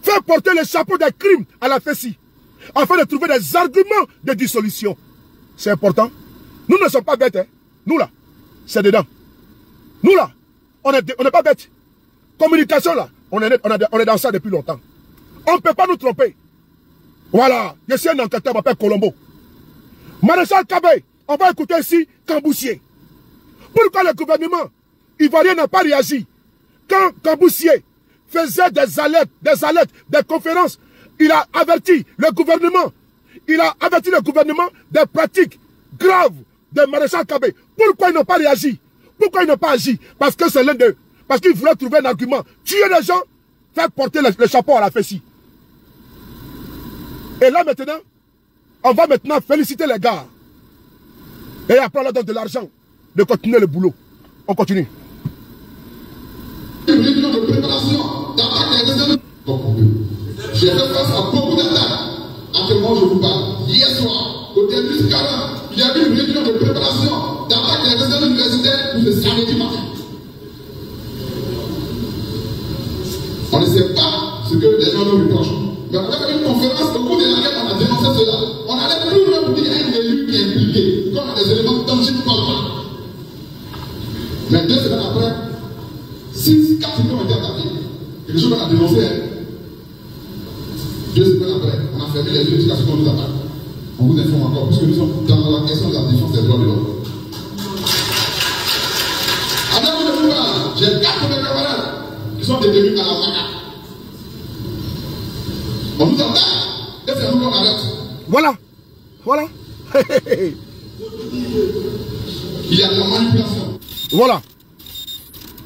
Faire porter le chapeau des crimes à la FESI. Afin de trouver des arguments de dissolution. C'est important. Nous ne sommes pas bêtes. Hein. Nous là, c'est dedans. Nous là, on n'est pas bêtes. Communication là, on est dans ça depuis longtemps. On ne peut pas nous tromper. Voilà, je suis un enquêteur, je m'appelle Colombo. Maréchal Kabé, on va écouter ici Kamboussier. Pourquoi le gouvernement ivoirien n'a pas réagi? Quand Kamboussier faisait des alertes, des conférences, il a averti le gouvernement. Il a averti le gouvernement des pratiques graves de Maréchal Kabé. Pourquoi ils n'ont pas réagi? Pourquoi ils n'ont pas agi? Parce que c'est l'un d'eux. Parce qu'ils voulaient trouver un argument. Tuer les gens, faire porter le chapeau à la FESI. Et là maintenant, on va maintenant féliciter les gars. Et après on leur donne de l'argent de continuer le boulot. On continue. Une réunion de préparation d'attaque des réserves. J'ai fait face à beaucoup d'attaques. Actuellement, je vous parle. Hier soir, au début du Scarin, il y a eu une réunion de préparation d'attaque des réserves universitaires pour ce samedi matin. On ne sait pas ce que les gens nous reprochent. Mais on a fait une conférence au cours de laquelle on a dénoncé cela. On allait plus loin pour dire qu'il y a un élu qui est impliqué, qu'on a des éléments tangibles palpables. Mais 2 semaines après, 4 millions ont été attaqués. Et les gens qu'on a dénoncé. 2 semaines après, on a fermé les yeux jusqu'à ce qu'on nous attaque. On vous informe encore, puisque nous sommes dans la question de la défense des droits de l'homme. Avec vous de pouvoir, j'ai 4 de mes camarades qui sont détenus à la Maca. On nous attaque, et c'est nous qu'on arrête. Voilà. Voilà. Il y a de la manipulation. Voilà.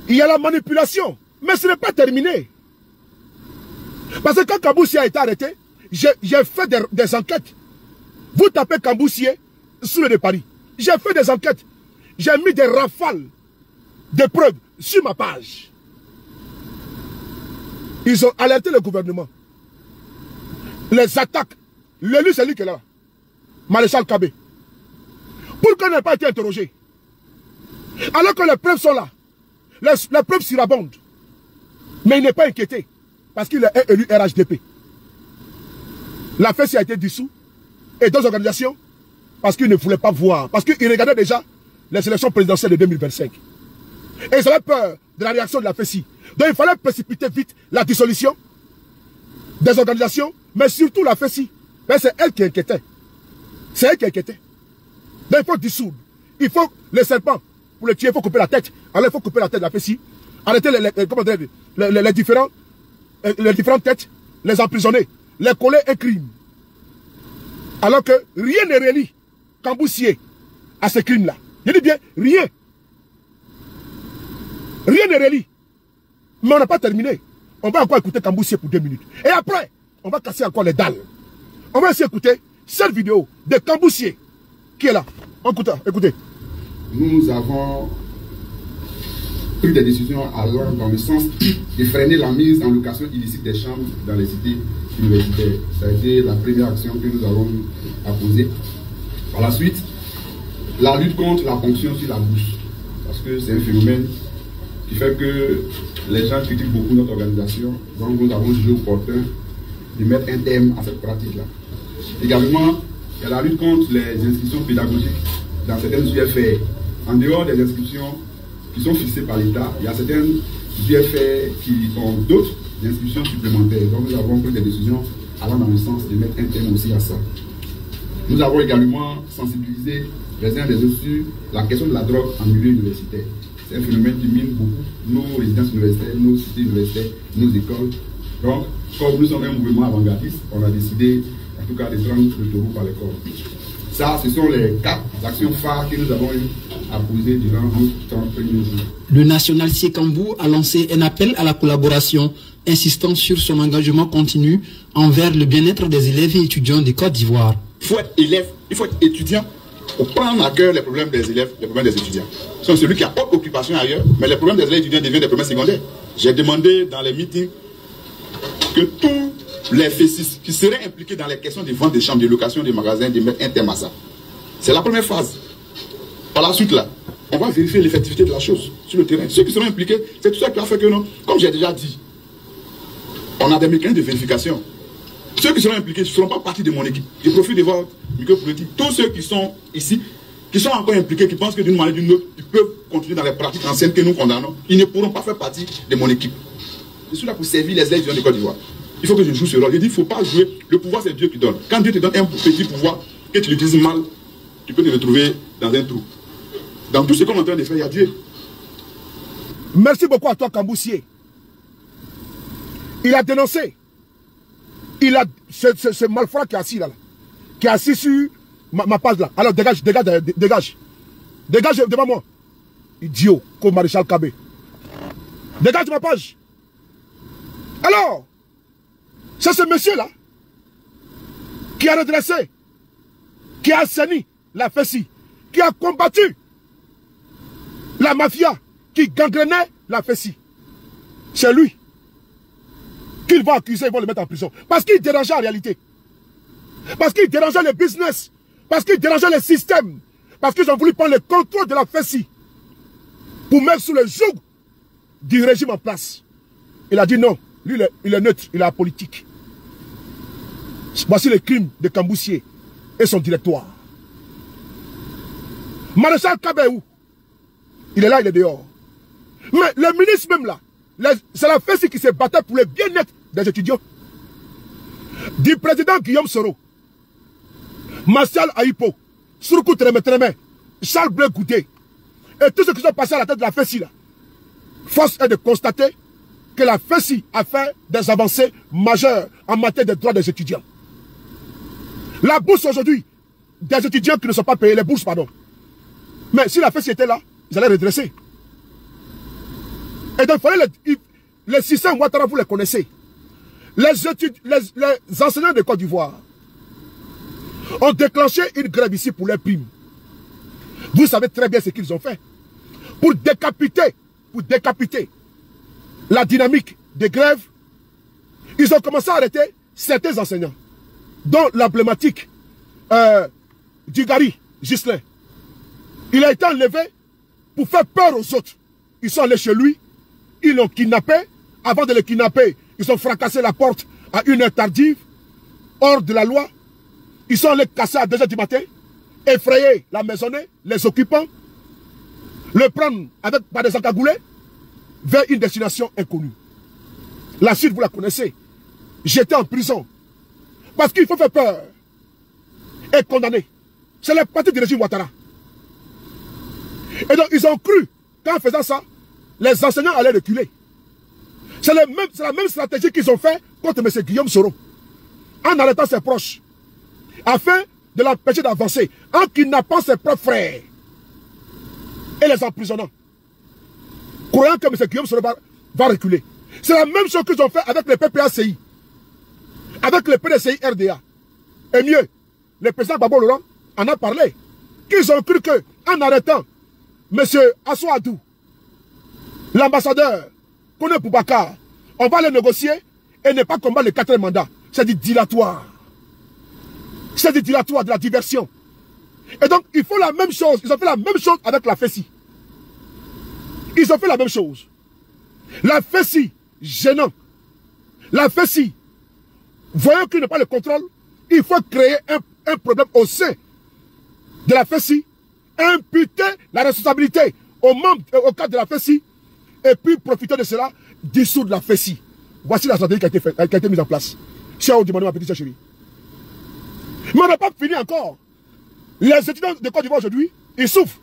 Il y a la manipulation. Mais ce n'est pas terminé. Parce que quand Kamboussier a été arrêté, j'ai fait des enquêtes. Vous tapez Kamboussier sous le de Paris. J'ai fait des enquêtes. J'ai mis des rafales de preuves sur ma page. Ils ont alerté le gouvernement. Les attaques. L'élu, c'est lui qui est là. Maréchal Kabé. Pourquoi il n'a pas été interrogé? Alors que les preuves sont là. Les preuves surabondent. Mais il n'est pas inquiété. Parce qu'il est élu RHDP. La FESI a été dissous. Et d'autres organisations. Parce qu'ils ne voulaient pas voir. Parce qu'ils regardaient déjà les élections présidentielles de 2025. Et ils avaient peur de la réaction de la FESI. Donc il fallait précipiter vite la dissolution des organisations. Mais surtout la FESI. Mais c'est elle qui inquiétait. C'est elle qui inquiétait. Donc il faut dissoudre. Il faut les serpents. Pour le tuer, il faut couper la tête. Alors il faut couper la tête de la FESI. Arrêter les différentes têtes. Les emprisonner. Les coller un crime. Alors que rien ne relie Kamboussier à ce crime-là. Je dis bien, rien. Rien ne relie. Mais on n'a pas terminé. On va encore écouter Kamboussier pour 2 minutes. Et après, on va casser encore les dalles. On va aussi écouter cette vidéo de Kamboussier qui est là. Écoutez. Nous avons pris des décisions allant dans le sens de freiner la mise en location illicite des chambres dans les cités universitaires. Ça a été la première action que nous avons apposée. Par la suite, la lutte contre la ponction sur la bourse. Parce que c'est un phénomène qui fait que les gens critiquent beaucoup notre organisation. Donc nous avons jugé opportun de mettre un terme à cette pratique-là. Également, il y a la lutte contre les inscriptions pédagogiques dans certaines UFR. En dehors des inscriptions qui sont fixées par l'État, il y a certaines UFR qui ont d'autres inscriptions supplémentaires. Donc nous avons pris des décisions allant dans le sens de mettre un terme aussi à ça. Nous avons également sensibilisé les uns des autres sur la question de la drogue en milieu universitaire. C'est un phénomène qui mine beaucoup nos résidences universitaires, nos cités universitaires, nos écoles. Donc, comme nous sommes un mouvement avant-gardiste, on a décidé en tout cas de prendre le taureau par les cornes. Ça, ce sont les 4 actions phares que nous avons eu à poser durant nos 30 premiers jours. Le national Siekambou a lancé un appel à la collaboration, insistant sur son engagement continu envers le bien-être des élèves et étudiants de Côte d'Ivoire. Il faut être élève, il faut être étudiant pour prendre à cœur les problèmes des élèves, les problèmes des étudiants. C'est celui qui a autre occupation ailleurs, mais les problèmes des élèves et étudiants deviennent des problèmes secondaires. J'ai demandé dans les meetings que tous les FESIS qui seraient impliqués dans les questions de vente des chambres, de location des magasins, de mettre un terme à ça. C'est la première phase. Par la suite, là, on va vérifier l'effectivité de la chose sur le terrain. Ceux qui seront impliqués, c'est tout ça qui a fait que non. Comme j'ai déjà dit, on a des mécanismes de vérification. Ceux qui seront impliqués ne feront pas partie de mon équipe. Je profite de votre micro pour le dire. Tous ceux qui sont ici, qui sont encore impliqués, qui pensent que d'une manière ou d'une autre, ils peuvent continuer dans les pratiques anciennes que nous condamnons, ils ne pourront pas faire partie de mon équipe. Je suis là pour servir les élections de Côte d'Ivoire. Il faut que je joue ce rôle. Je dis, il ne faut pas jouer. Le pouvoir, c'est Dieu qui donne. Quand Dieu te donne un petit pouvoir, que tu l'utilises mal, tu peux te retrouver dans un trou. Dans tout ce qu'on est en train de faire, il y a Dieu. Merci beaucoup à toi, Kamboussier. Il a dénoncé. Il a ce malfrat qui est assis là, qui est assis sur ma page là. Alors dégage, dégage, dégage. Dégage devant moi. Idiot, comme Maréchal Kabé. Dégage de ma page. Alors, c'est ce monsieur-là qui a redressé, qui a assaini la FESI, qui a combattu la mafia qui gangrenait la FESI. C'est lui qu'il va accuser, ils vont le mettre en prison. Parce qu'il dérangeait en réalité. Parce qu'il dérangeait le business. Parce qu'il dérangeait le système. Parce qu'ils ont voulu prendre le contrôle de la FESI pour mettre sous le joug du régime en place. Il a dit non. Lui, il est neutre, il est apolitique. Voici le crime de Kamboussier et son directoire. Maréchal Kabé, où? Il est là, il est dehors. Mais le ministre même là, c'est la FESI qui s'est battue pour le bien-être des étudiants. Du président Guillaume Soro, Martial Aïpo, Suruku Tremé, Charles Bleu Goudé, et tous ceux qui sont passés à la tête de la FESI là, force est de constater que la FESI a fait des avancées majeures en matière de droits des étudiants. La bourse aujourd'hui, des étudiants qui ne sont pas payés, les bourses, pardon. Mais si la FESI était là, ils allaient redresser. Et donc, il fallait les systèmes Ouattara, vous les connaissez. Les enseignants de Côte d'Ivoire ont déclenché une grève ici pour les primes. Vous savez très bien ce qu'ils ont fait. Pour décapiter la dynamique des grèves, ils ont commencé à arrêter certains enseignants, dont l'emblématique Dugari, Ghislain. Il a été enlevé pour faire peur aux autres. Ils sont allés chez lui, ils l'ont kidnappé. Avant de le kidnapper, ils ont fracassé la porte à 1h tardive, hors de la loi. Ils sont allés casser à 2h du matin, effrayer la maisonnée, les occupants, le prendre par des encagoulés vers une destination inconnue. La suite, vous la connaissez. J'étais en prison. Parce qu'il faut faire peur et condamner. C'est la partie du régime Ouattara. Et donc, ils ont cru qu'en faisant ça, les enseignants allaient reculer. C'est la même stratégie qu'ils ont fait contre M. Guillaume Soro. En arrêtant ses proches. Afin de l'empêcher d'avancer. En kidnappant ses propres frères. Et les emprisonnant. Croyant que M. Guillaume Soro va reculer. C'est la même chose qu'ils ont fait avec le PPACI. Avec le PDCI RDA. Et mieux, le président Gbagbo Laurent en a parlé. Qu'ils ont cru que, en arrêtant M. Assouadou, l'ambassadeur, Kone Boubacar, on va le négocier et ne pas combattre le 4e mandat. C'est du dilatoire. C'est du dilatoire, de la diversion. Et donc, il faut la même chose. Ils ont fait la même chose avec la FESI. Ils ont fait la même chose. La FESI, gênant. La FESI, voyant qu'il n'a pas le contrôle, il faut créer un problème au sein de la FESI, imputer la responsabilité aux membres, au cadre de la FESI, et puis profiter de cela, dissoudre la FESI. Voici la stratégie qui a été mise en place. Cher Oudimano, ma petite chérie. Mais on n'a pas fini encore. Les étudiants de Côte d'Ivoire aujourd'hui, ils souffrent.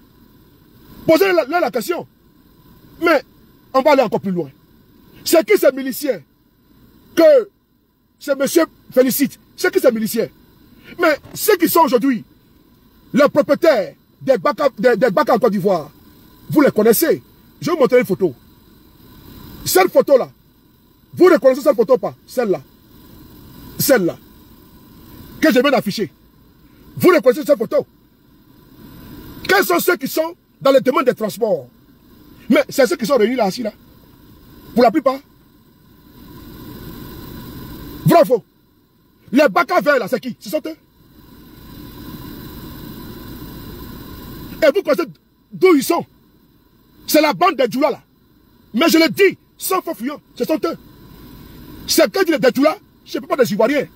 Posez-leur la question. Mais on va aller encore plus loin. C'est qui ces miliciens que ce monsieur félicite? C'est qui ces miliciens? Mais ceux qui sont aujourd'hui les propriétaires des bacs en Côte d'Ivoire, vous les connaissez. Je vais vous montrer une photo. Cette photo-là, vous reconnaissez cette photo ou pas? Celle-là. Celle-là. Que je viens d'afficher. Vous reconnaissez cette photo? Quels sont ceux qui sont dans les demandes des transports? Mais c'est ceux qui sont réunis là, assis là. Pour la plupart. Vrai ou faux? Les bacs à verre là, c'est qui? Ce sont eux. Et vous connaissez d'où ils sont. C'est la bande des Djoula là. Mais je le dis, sans faux fuyant, ce sont eux. C'est que dit les Djoula, je ne sais pas des Ivoiriens.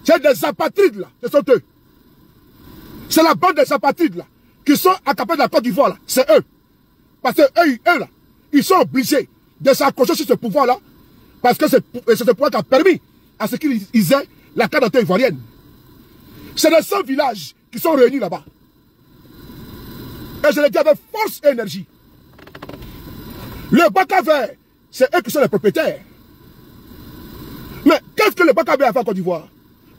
C'est des apatrides là, ce sont eux. C'est la bande des apatrides là, qui sont accaparés de la Côte d'Ivoire là, c'est eux. Parce que eux là, ils sont obligés de s'accrocher sur ce pouvoir là, parce que c'est ce pouvoir qui a permis à ce qu'ils aient la carte d'identité ivoirienne. C'est les 100 villages qui sont réunis là-bas. Et je le dis avec force et énergie. Le Baka Vert, c'est eux qui sont les propriétaires. Mais qu'est-ce que le Baka Vert a fait en Côte d'Ivoire?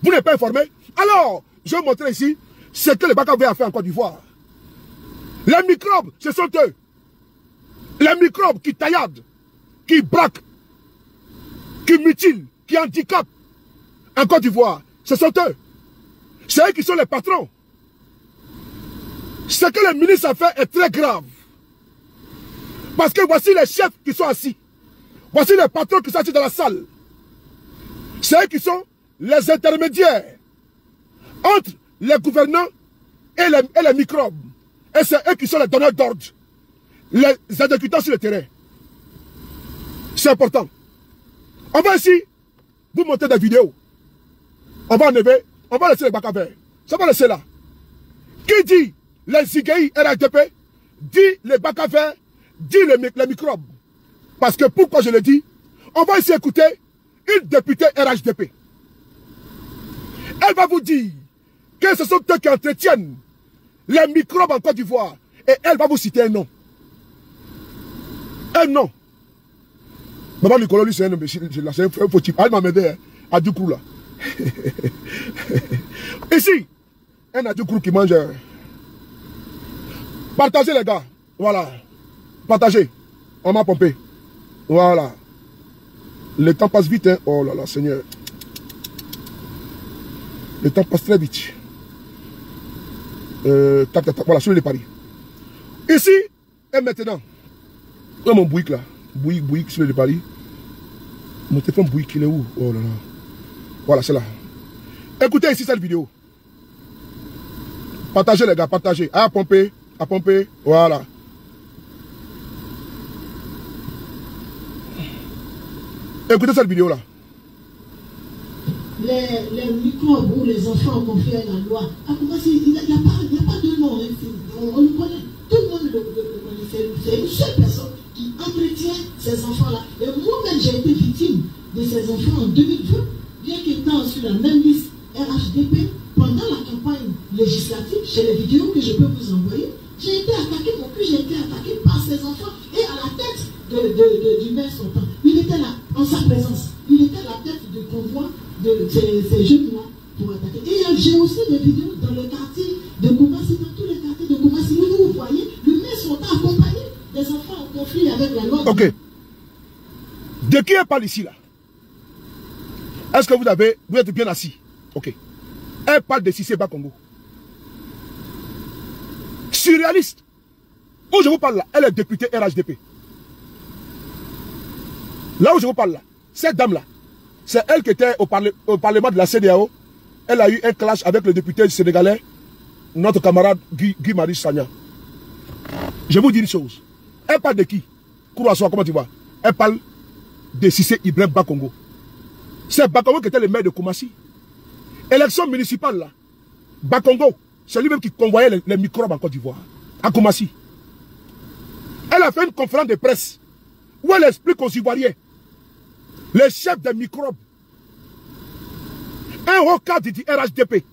Vous n'êtes pas informé? Alors, je vais vous montrer ici ce que le Baka Vert a fait en Côte d'Ivoire. Les microbes, ce sont eux. Les microbes qui tailladent, qui braquent, qui mutilent, qui handicapent en Côte d'Ivoire, ce sont eux. C'est eux qui sont les patrons. Ce que le ministre a fait est très grave. Parce que voici les chefs qui sont assis. Voici les patrons qui sont assis dans la salle. C'est eux qui sont les intermédiaires entre les gouvernants et les microbes. Et c'est eux qui sont les donneurs d'ordre. Les exécutants sur le terrain. C'est important. On va ici vous montrer des vidéos. On va enlever, on va laisser les Baka Vert. Ça va laisser là. Qui dit les Zigei RHDP, dit les Baka Vert, dit les microbes. Parce que pourquoi je le dis, on va ici écouter une députée RHDP. Elle va vous dire que ce sont eux qui entretiennent les microbes en Côte d'Ivoire. Et elle va vous citer un nom. Un nom. Maman Nicolas, lui, c'est un faux type. Elle m'a aidé à Dukrou là. Ici, un Adjoukrou qui mange. Partagez les gars. Voilà. Partagez. On m'a pompé. Voilà. Le temps passe vite. Hein. Oh là là, Seigneur. Le temps passe très vite. Tac, tac, tac. Voilà, sur les paris. Ici, et maintenant. Là, mon bouic là. Bouic sur les paris. Mon téléphone bouic, il est où? Oh là là. Voilà, c'est là. Écoutez ici cette vidéo. Partagez les gars, partagez. À pomper, voilà. Écoutez cette vidéo là. Les microbes ou les enfants ont confié à la loi. Il n'y a pas de nom. On le connaît. Tout le monde le connaît. C'est une seule personne qui entretient ces enfants-là. Et moi-même, j'ai été victime de ces enfants en 2020. Bien qu'étant sur la même liste RHDP, pendant la campagne législative, j'ai les vidéos que je peux vous envoyer, j'ai été attaqué, mon cul, j'ai été attaqué par ces enfants et à la tête du maire sortant. Il était là, en sa présence. Il était à la tête du convoi de ces jeunes-là pour attaquer. Et j'ai aussi des vidéos dans le quartier de Koumassi, dans tous les quartiers de Koumassi, où vous voyez, le maire sortant accompagné des enfants en conflit avec la loi. Ok. De qui elle parle ici là? Est-ce que vous êtes bien assis? Ok. Elle parle de Cissé Bakongo. Surréaliste. Où je vous parle là, elle est députée RHDP. Là où je vous parle là, cette dame là, c'est elle qui était au parlement de la CEDEAO. Elle a eu un clash avec le député sénégalais, notre camarade Guy Marius Sagna. Je vous dis une chose. Elle parle de qui? Kourouassoua, comment tu vois? Elle parle de Cissé Ibrahim Bakongo. C'est Bakongo qui était le maire de Koumassi. Élection municipale là. Bakongo, c'est lui-même qui convoyait les microbes en Côte d'Ivoire. À Koumassi. Elle a fait une conférence de presse où elle explique aux Ivoiriens les chefs des microbes. Un haut cadre du RHDP.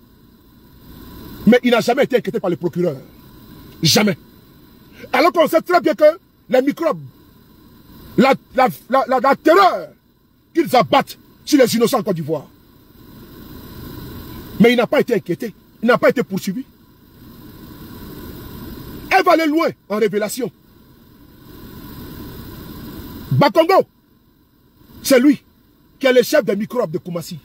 Mais il n'a jamais été inquiété par le procureur. Jamais. Alors qu'on sait très bien que les microbes, la terreur qu'ils abattent sur les innocents en Côte d'Ivoire. Mais il n'a pas été inquiété. Il n'a pas été poursuivi. Elle va aller loin en révélation. Bakongo, c'est lui qui est le chef des microbes de Koumassi.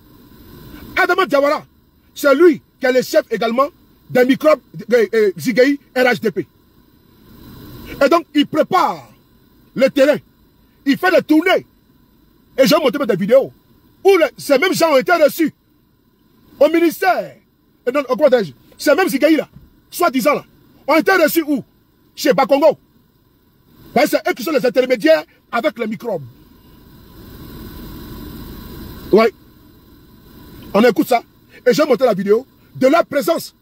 Adama Diawara, c'est lui qui est le chef également des microbes de Zigei RHDP. Et donc, il prépare le terrain. Il fait des tournées. Et je vais montrer des vidéos où ces mêmes gens ont été reçus au ministère. Et donc, ces mêmes Zigei là, soi-disant là, ont été reçus où? Chez Bakongo. Parce que c'est eux qui sont les intermédiaires avec les microbes. Oui. On écoute ça. Et je vais montrer la vidéo de leur présence.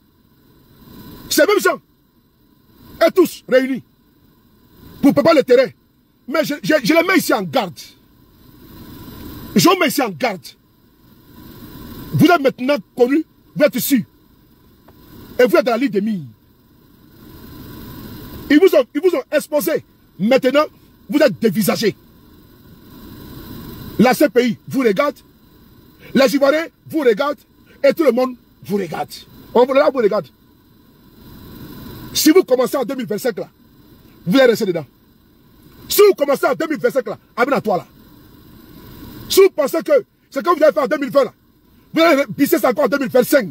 Ces mêmes gens. Et tous réunis. Pour préparer le terrain. Mais je les mets ici en garde. Je vous mets ici en garde. Vous êtes maintenant connus. Vous êtes ici. Et vous êtes dans la ligne des mines. Ils vous ont exposé. Maintenant, vous êtes dévisagés. La CPI vous regarde. Les Ivoiriens vous regardent. Et tout le monde vous regarde. On vous regarde. Si vous commencez en 2025 là, vous allez rester dedans. Si vous commencez en 2025 là, amène à toi là. Si vous pensez que ce que vous avez fait en 2020 là, vous allez pisser ça encore en 2025.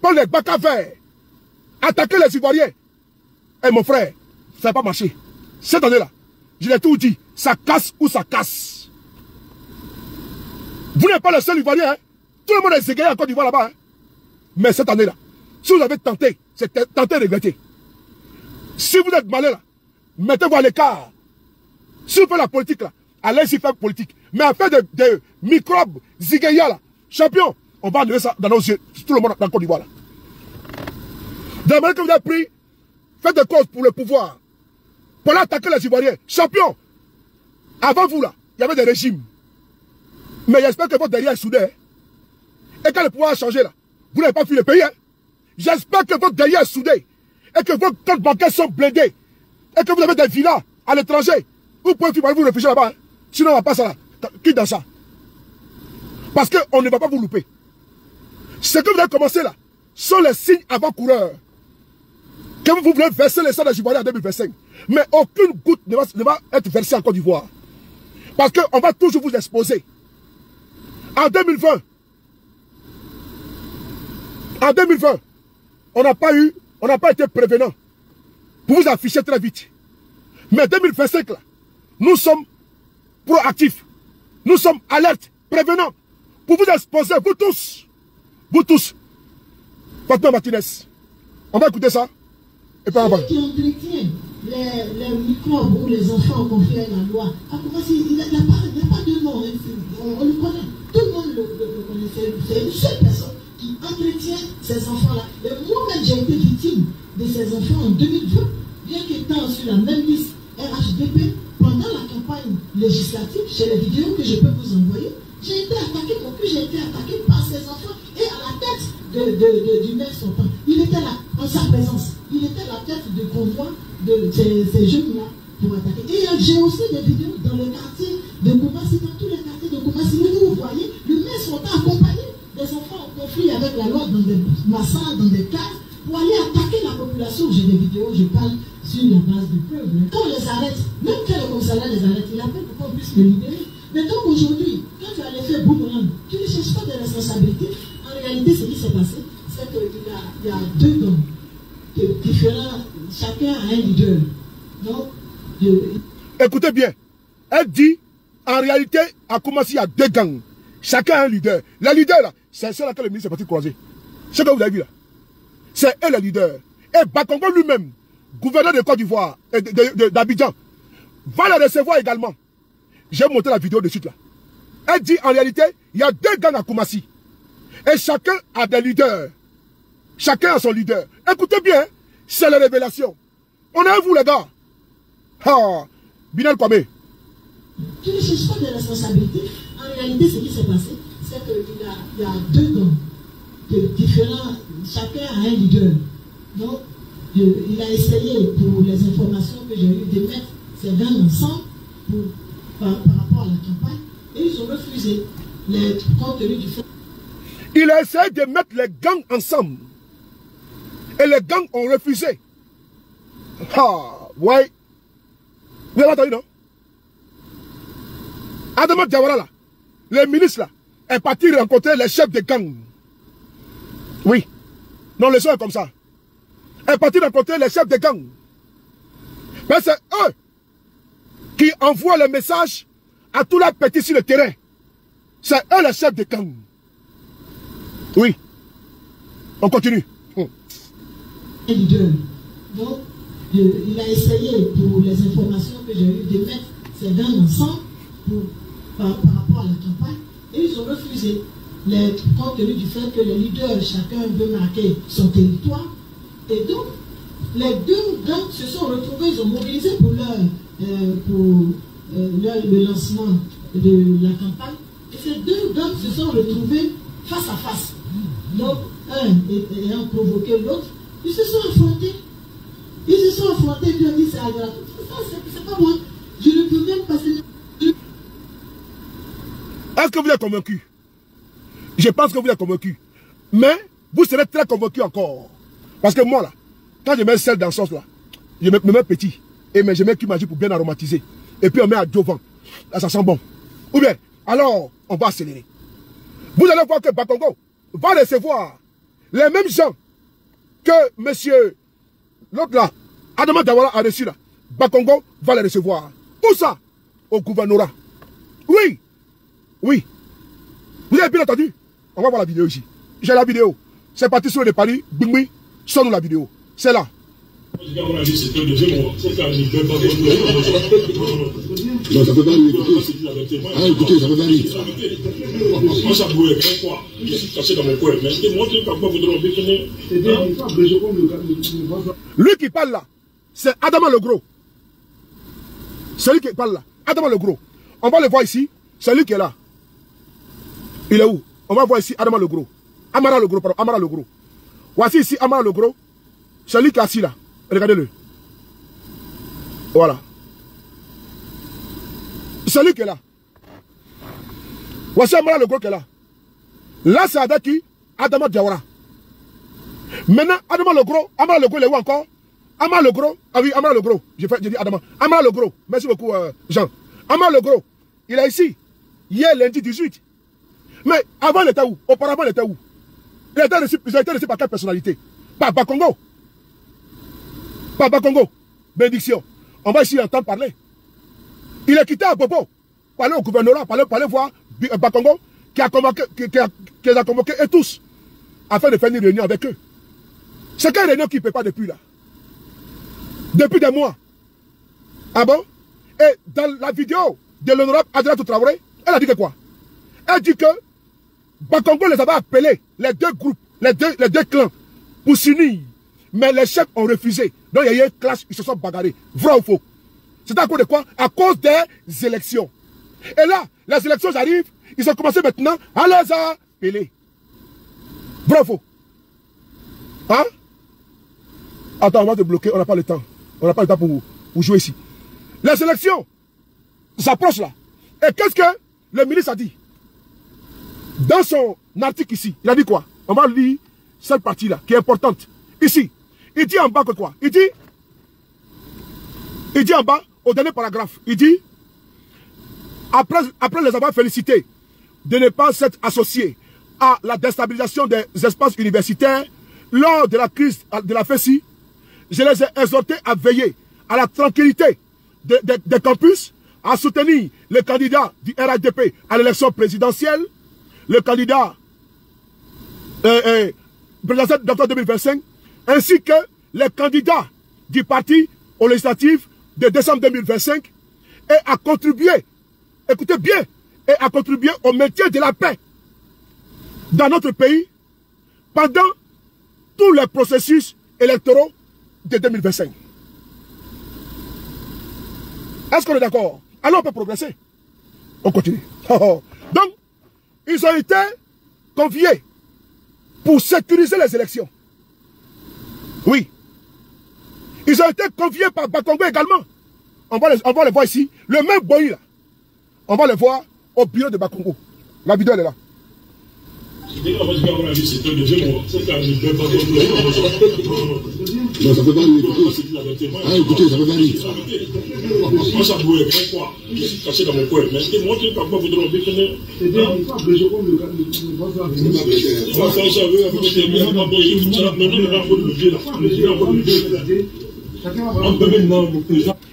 Prendre les bacs à verre. Attaquer les Ivoiriens. Et mon frère, ça n'a pas marché. Cette année-là, je l'ai tout dit, ça casse ou ça casse. Vous n'êtes pas le seul Ivoirien. Hein? Tout le monde est égayé en Côte d'Ivoire là-bas. Hein? Mais cette année-là, si vous avez tenté, c'est tenté de regretter. Si vous êtes malin là, mettez-vous à l'écart. Si vous faites la politique là, allez-y faire politique. Mais à faire des microbes zigaya là, champion, on va enlever ça dans nos yeux, tout le monde dans la Côte d'Ivoire là. Dans la manière que vous avez pris, faites des causes pour le pouvoir. Pour aller attaquer les Ivoiriens. Champion, avant vous là, il y avait des régimes. Mais j'espère que votre derrière est soudé. Hein? Et quand le pouvoir a changé là, vous n'avez pas fui le pays. Hein? J'espère que votre derrière est soudé. Et que vos comptes bancaires sont blindés. Et que vous avez des villas à l'étranger. Vous pouvez vous réfugier là-bas. Hein? Sinon, on va pas ça là. Quitte dans ça. Parce qu'on ne va pas vous louper. Ce que vous avez commencé là, sont les signes avant-coureurs. Que vous voulez verser les sangs des Ivoiriens en 2025. Mais aucune goutte ne va être versée en Côte d'Ivoire. Parce qu'on va toujours vous exposer. En 2020, on n'a pas été prévenant pour vous afficher très vite. Mais 2025, là, nous sommes proactifs. Nous sommes alertes, prévenants, pour vous exposer, vous tous. Vous tous. Fatma Martinez. On va écouter ça. Et puis on va. Qui entretient les microbes ou les enfants confiés à la loi. Il n'y a pas de nom. On le connaît. Tout le monde le connaît. C'est une seule personne qui entretient ces enfants-là. Et moi-même, j'ai été victime de ces enfants en 2020, bien qu'étant sur la même liste RHDP, pendant la campagne législative, j'ai les vidéos que je peux vous envoyer. J'ai été attaqué, j'ai été attaqué par ces enfants et à la tête du maire sortant. Il était là, en sa présence. Il était à la tête du convoi de ces jeunes-là pour attaquer. Et j'ai aussi des vidéos dans le quartier de Koumassi, dans tous les quartiers de Koumassi, où vous voyez, le maire sortant accompagné des enfants en conflit avec la loi dans des massacres, dans des cases, pour aller attaquer la population. J'ai des vidéos, je parle sur la base de preuves. Quand on les arrête, même quand le commissariat les arrête, il appelle pour qu'on puisse les libérer. Mais donc aujourd'hui, quand tu as l'effet boomerang, tu ne cherches pas de responsabilité. En réalité, ce qui s'est passé, c'est qu'il y a deux gangs différents, chacun a un leader. Donc, écoutez bien, elle dit, en réalité, à commencer, il y a deux gangs. Chacun a un leader. Le leader là, c'est ceux-là que le ministre est parti croiser. Ce que vous avez vu là, c'est eux le leader. Et Bakongo lui-même, gouverneur de Côte d'Ivoire, d'Abidjan, va le recevoir également. J'ai montré la vidéo de suite là. Elle dit en réalité, il y a deux gangs à Koumassi. Et chacun a des leaders. Chacun a son leader. Écoutez bien, c'est la révélation. On est à vous les gars. Ah, Binel Kwame. Tu ne cherches pas de responsabilité. En réalité, ce qui s'est passé, c'est qu'il y a deux gangs différents. Chacun a un leader. Donc, il a essayé, pour les informations que j'ai eues, de mettre ces gangs ensemble par rapport à la campagne. Et ils ont refusé les contenus du fait. Il a essayé de mettre les gangs ensemble. Et les gangs ont refusé. Ah, ouais. Vous avez entendu, non? Adama Diawara, là, le ministre, là, est parti rencontrer les chefs de gangs. Oui. Non, le son est comme ça. Est parti rencontrer les chefs de gangs. Mais c'est eux qui envoient le message à tous les petits sur le terrain. C'est eux les chefs de gangs. Oui. On continue. Leader. Donc, il a essayé, pour les informations que j'ai eues, de mettre ces gens ensemble par rapport à la campagne, et ils ont refusé, compte tenu du fait que les leaders, chacun veut marquer son territoire. Et donc, les deux gangs se sont retrouvés, ils ont mobilisé pour le lancement de la campagne. Et ces deux gangs se sont retrouvés face à face. Donc, un ayant provoqué l'autre, ils se sont affrontés. Ils se sont affrontés et puis on dit c'est agréable. C'est pas moi. Je ne peux même pas. Est-ce que vous êtes convaincu? Je pense que vous êtes convaincu. Mais vous serez très convaincu encore. Parce que moi là, quand je mets sel dans la sauce là, je me mets petit. Et je mets cumin magique pour bien aromatiser. Et puis on met à dos vent. Là ça sent bon. Ou bien, alors on va accélérer. Vous allez voir que Bakongo va recevoir les mêmes gens que monsieur, l'autre là, Adama Dawara a reçu là. Bakongo va les recevoir. Où ça? Au gouvernorat. Oui. Oui. Vous avez bien entendu? On va voir la vidéo ici. J'ai la vidéo. C'est parti sur le Paris. Bingui. Sonne-nous la vidéo. C'est là. Non, ça peut pas aller. Ah, écoutez, ça peut pas aller. Moi, ça pouvait faire quoi? Je suis caché dans mon coin. Mais moi, je ne peux pas vous donner. Lui qui parle là, c'est Adama le Gros. Celui qui parle là, Adama le Gros. On va le voir ici. C'est lui qui est là. Il est où? On va voir ici Adama le Gros. Amara le Gros, pardon. Amara le Gros. Voici ici Amara le Gros. C'est lui qui est assis là. Regardez-le. Voilà. C'est lui qui est là. Voici Amara le Gros qui est là. Là, c'est avec qui? Adama Diawara. Maintenant, Adama le Gros. Amara le Gros, il est où encore? Amara le Gros. Ah oui, Amara le Gros. J'ai dit Adama. Amara le Gros. Merci beaucoup, Jean. Amara le Gros. Il est ici. Hier, lundi 18. Mais avant, il était où? Auparavant, il était où? Il a été reçu par quelle personnalité? Par Bakongo. Par Bakongo. Bénédiction. On va ici entendre parler. Il est quitté à Bobo. Pour aller au gouvernorat, pour aller voir Bakongo, qui les a convoqués et tous, afin de faire une réunion avec eux. C'est quelle réunion qui ne peut pas depuis là? Depuis des mois. Ah bon? Et dans la vidéo de l'honorable Adelatou Traoré, elle a dit que quoi? Elle dit que Bakongo les avait appelés, les deux groupes, les deux clans, pour s'unir. Mais les chefs ont refusé. Donc il y a eu un clash, ils se sont bagarrés. Vrai ou faux? C'est à cause de quoi? À cause des élections. Et là, les élections arrivent, ils ont commencé maintenant à les appeler. Vrai ou faux? Hein? Attends, on va te bloquer, on n'a pas le temps. On n'a pas le temps pour jouer ici. Les élections s'approchent là. Et qu'est-ce que le ministre a dit? Dans son article ici, il a dit quoi? On va lire cette partie-là, qui est importante. Ici, il dit en bas que quoi? Il dit en bas, au dernier paragraphe, il dit, après les avoir félicités de ne pas s'être associés à la déstabilisation des espaces universitaires lors de la crise de la FESI, je les ai exhortés à veiller à la tranquillité des campus, à soutenir le candidat du RHDP à l'élection présidentielle, le candidat présidentiel d'octobre 2025, ainsi que les candidats du parti aux législatives de décembre 2025, et à contribuer, écoutez bien, et à contribuer au maintien de la paix dans notre pays pendant tous les processus électoraux de 2025. Est-ce qu'on est d'accord? Alors on peut progresser. On continue. Donc, ils ont été conviés pour sécuriser les élections. Oui. Ils ont été conviés par Bakongo également. On va les voir ici. Le même boy là. On va le voir au bureau de Bakongo. La vidéo elle est là. Non, ça peut pas aller. Ah, écoutez, ça peut pas aller. Moi, ça pouvait faire quoi? Je suis caché dans mon coin. Mais moi, je ne peux pas vous donner.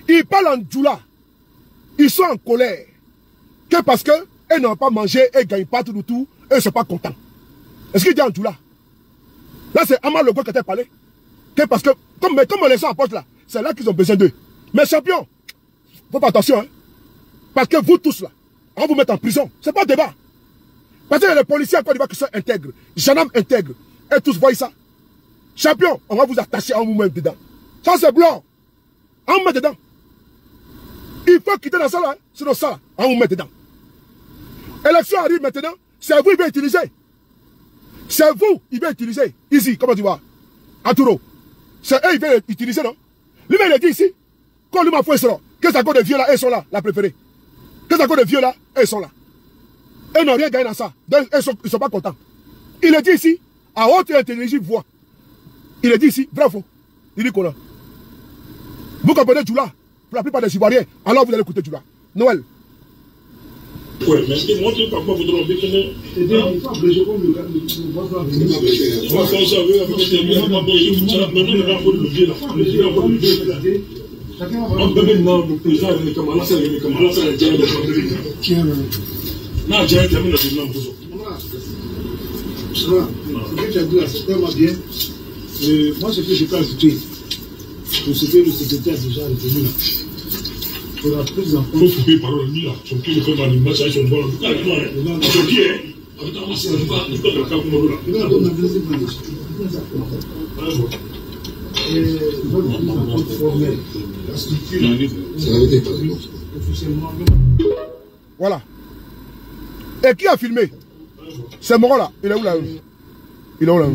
Ils parlent en djoula. Ils sont en colère. Que parce qu'ils n'ont pas mangé et ne gagnent pas tout du tout, eux ne sont pas contents. Est-ce qu'il dit en djoula? Là, c'est Amar le Gros qui t'a parlé. parce que, comme on les sent en poche là, c'est là qu'ils ont besoin d'eux. Mais champion, faut pas attention, hein. Parce que vous tous là, on va vous mettre en prison. C'est pas un débat. Parce qu'il y a les policiers en Côte d'Ivoire qui sont intègres, gendarmes intègres, et tous voient ça. Champion, on va vous attacher, on vous met dedans. Ça c'est blanc. On vous met dedans. Il faut quitter la salle, hein. Sinon ça, on vous met dedans. Élection arrive maintenant, c'est vous, il va utiliser. C'est vous, il va utiliser. Ici, comment tu vois? Arturo. C'est eux, il va utiliser, non? Lui-même, il a dit ici. Quand lui m'a fait ça, qu'est-ce à cause de vieux là, eux sont là, la préférée. Qu'est-ce à cause de vieux là, eux sont là. Eux n'ont rien gagné dans ça. Donc, ils sont pas contents. Il a dit ici, à haute et intelligible voix. Il a dit ici, bravo. Il dit qu'on a. Vous comprenez Djoula? Pour la plupart des Ivoiriens, alors vous allez écouter Djoula. Noël. Oui, mais est-ce que moi, tu ne peux pas vous donner des c'est-à-dire, il faut abréger comme le gars de on va faire ça, oui, avec des millions d'abréger, maintenant, le gars, il faut le lever, là. Le gars, il faut le lever, on peut maintenant, le président, il est comme là, c'est le comme là, c'est le diable de non, j'ai terminé le bilan pour ça. Voilà, ce que tu as dit là, c'est vraiment bien. Moi, ce que je peux ajouter, c'est ce que le secrétaire a déjà retenu là. Pour la prise en compte. Il faut couper par le là. Son qui le fait dans l'image, ça, ils sont bons. Son qui est. Avec un masque, il va le faire comme là. Il va donner un plaisir pour les gens. La structure. Voilà. Et qui a filmé? C'est Moron là. Il est où là? Il est où là?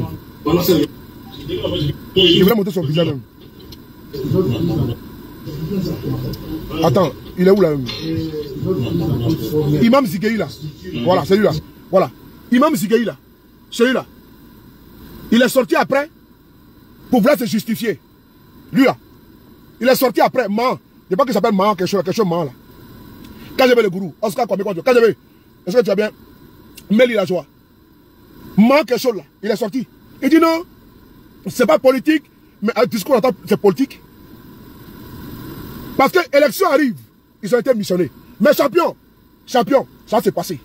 Il voulait monter son visage même. Attends, il est où là? Imam Zigueï là. Voilà, c'est lui là. Voilà. Imam Zigueï là. Celui-là. Il est sorti après pour vouloir se justifier. Lui là. Il est sorti après. Man. Je ne sais pas qu'il s'appelle Man, quelque chose Man là. Quand j'avais le gourou, Oscar Kwame Kwadwo, quand j'avais. Est-ce que tu as bien? Méli la joie. Man, quelque chose là. Il est sorti. Il dit non. C'est pas politique. Mais un discours entend, c'est politique. Parce que l'élection arrive, ils ont été missionnés. Mais champion, ça s'est passé.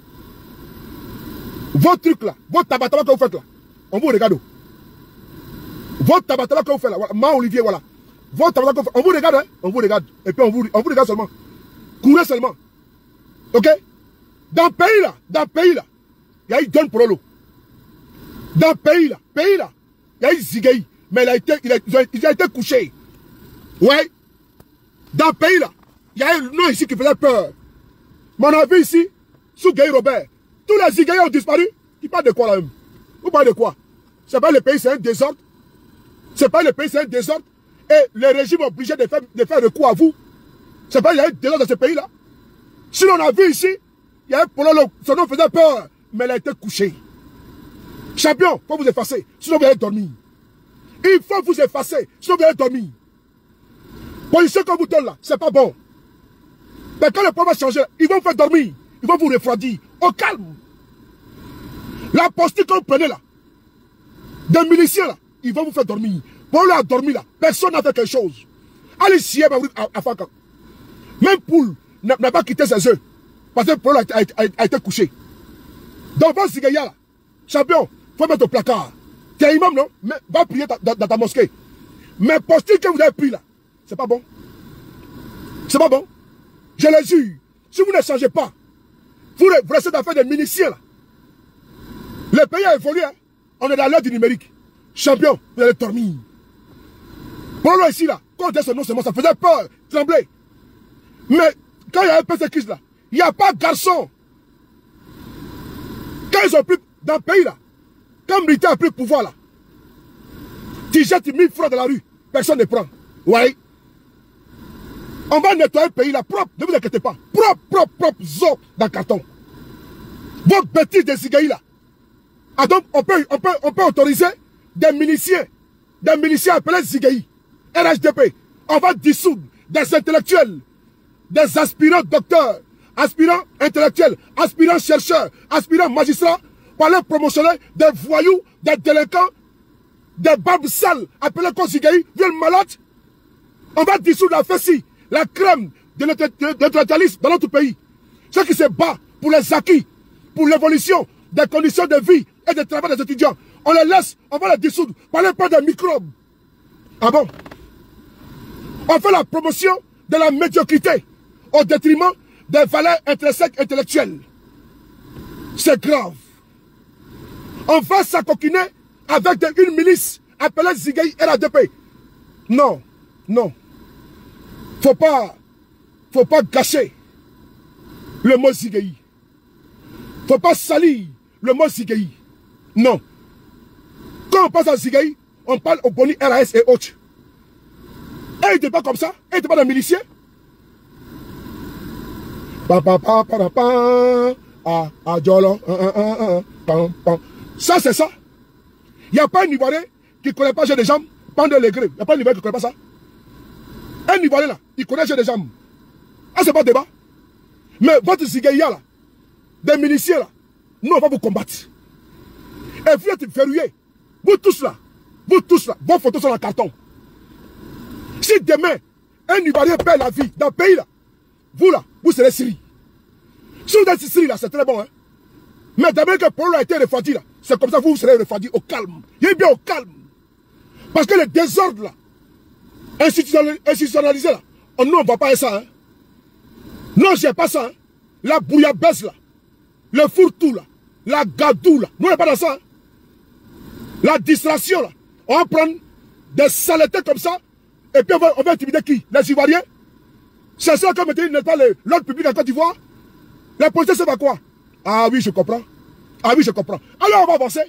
Votre truc là, votre tabataba que vous faites là, on vous regarde. Votre tabataba que vous faites là, voilà, Ma Olivier, voilà. Votre tabataba que vous faites, on vous regarde, hein, on vous regarde. Et puis on vous regarde seulement. Courez seulement. Ok? Dans le pays là, il y a eu Don Prolo. Dans le pays là, il y a eu Zigueï. Mais il a été couché. Ouais. Dans le pays là, il y a un nom ici qui faisait peur. Mais on a vu ici, sous Guy Robert, tous les Zigueïs ont disparu. Ils parlent de quoi là même? Vous parlez de quoi? C'est pas le pays, c'est un désordre. C'est pas le pays, c'est un désordre. Et le régime est obligé de faire recours à vous. C'est pas il y a un désordre dans ce pays là. Si l'on a vu ici, il y a un Pololo, son nom faisait peur, mais il a été couché. Champion, il faut vous effacer, sinon vous allez dormir. Il faut vous effacer, sinon vous allez dormir. Position qu'on vous donne là, c'est pas bon. Mais quand le pouvoir va changer, ils vont vous faire dormir. Ils vont vous refroidir. Au calme. La posture que vous prenez là, des miliciens là, ils vont vous faire dormir. Pour leur dormir là, personne n'a fait quelque chose. Allez chier à Fakan. Même Poul n'a pas quitté ses œufs. Parce que Poul a été couché. Donc, va Zigueïa là, champion, faut mettre au placard. T'es imam, non? Mais va prier dans ta mosquée. Mais posture que vous avez pris là, c'est pas bon. C'est pas bon. Je le jure. Si vous ne changez pas, vous restez d'affaires des miliciens là. Le pays a évolué. Hein? On est dans l'ère du numérique. Champion, vous allez dormir. Pour nous ici là, quand on dit ce nom, ça faisait peur, trembler. Mais quand il y a un persécution là, il n'y a pas de garçon. Quand ils ont pris dans le pays là, quand le militaire a pris le pouvoir là, tu jettes 1000 francs dans la rue, personne ne prend. Ouais. On va nettoyer le pays là propre, ne vous inquiétez pas. Propre, zo dans le carton. Votre bêtise de Zigueï là. Ah donc on peut autoriser des miliciens appelés Zigueï, RHDP. On va dissoudre des intellectuels, des aspirants docteurs, aspirants intellectuels, aspirants chercheurs, aspirants magistrats, pour aller promotionner des voyous, des délinquants, des barbes sales, appelés comme Zigueï, viennent malades. On va dissoudre la FESI, la crème de l'intellectualisme dans notre pays. Ceux qui se battent pour les acquis, pour l'évolution des conditions de vie et de travail des étudiants. On les laisse, on va les dissoudre. Parlez pas des microbes. Ah bon? On fait la promotion de la médiocrité au détriment des valeurs intrinsèques intellectuelles. C'est grave. On va s'acoquiner avec une milice appelée Zigueï RADP. Non, non. Faut pas gâcher le mot Zigueï. Faut pas salir le mot Zigueï. Non. Quand on passe à Zigueï, on parle au Boni RAS et autres. Et il n'était pas comme ça. Il n'était pas d'un milicier. Ça, c'est ça. Il n'y a pas un Ivoirien qui ne connaît pas Jeu des jambes pendant les grèves. Il n'y a pas un Ivoirien qui ne connaît pas ça. Un Ivoirien là, il connaît Jeu des jambes. Ah, c'est pas débat. Mais votre Zigueïa là, des miliciens là, nous on va vous combattre. Et vous êtes verrouillés. Vous tous là, vos photos sont dans le carton. Si demain, un Ivoirien perd la vie dans le pays là, vous serez Syrie. Si vous êtes Syrie là, c'est très bon. Hein? Mais d'abord que Polo a été refroidi là, c'est comme ça que vous serez refroidi au calme. Il est bien au calme. Parce que le désordre là, institutionnalisé là, nous on ne voit pas ça. Hein? Non, j'ai pas ça. Hein? La bouillabaisse là, le fourre-tout là, la gadou là, nous on n'est pas dans ça. Hein? La distraction là, on va prendre des saletés comme ça, et puis on va intimider qui? Les Ivoiriens? C'est ça que maintenant n'est pas l'ordre public en Côte d'Ivoire? La police ça va quoi? Ah oui, je comprends. Ah oui, je comprends. Alors on va avancer,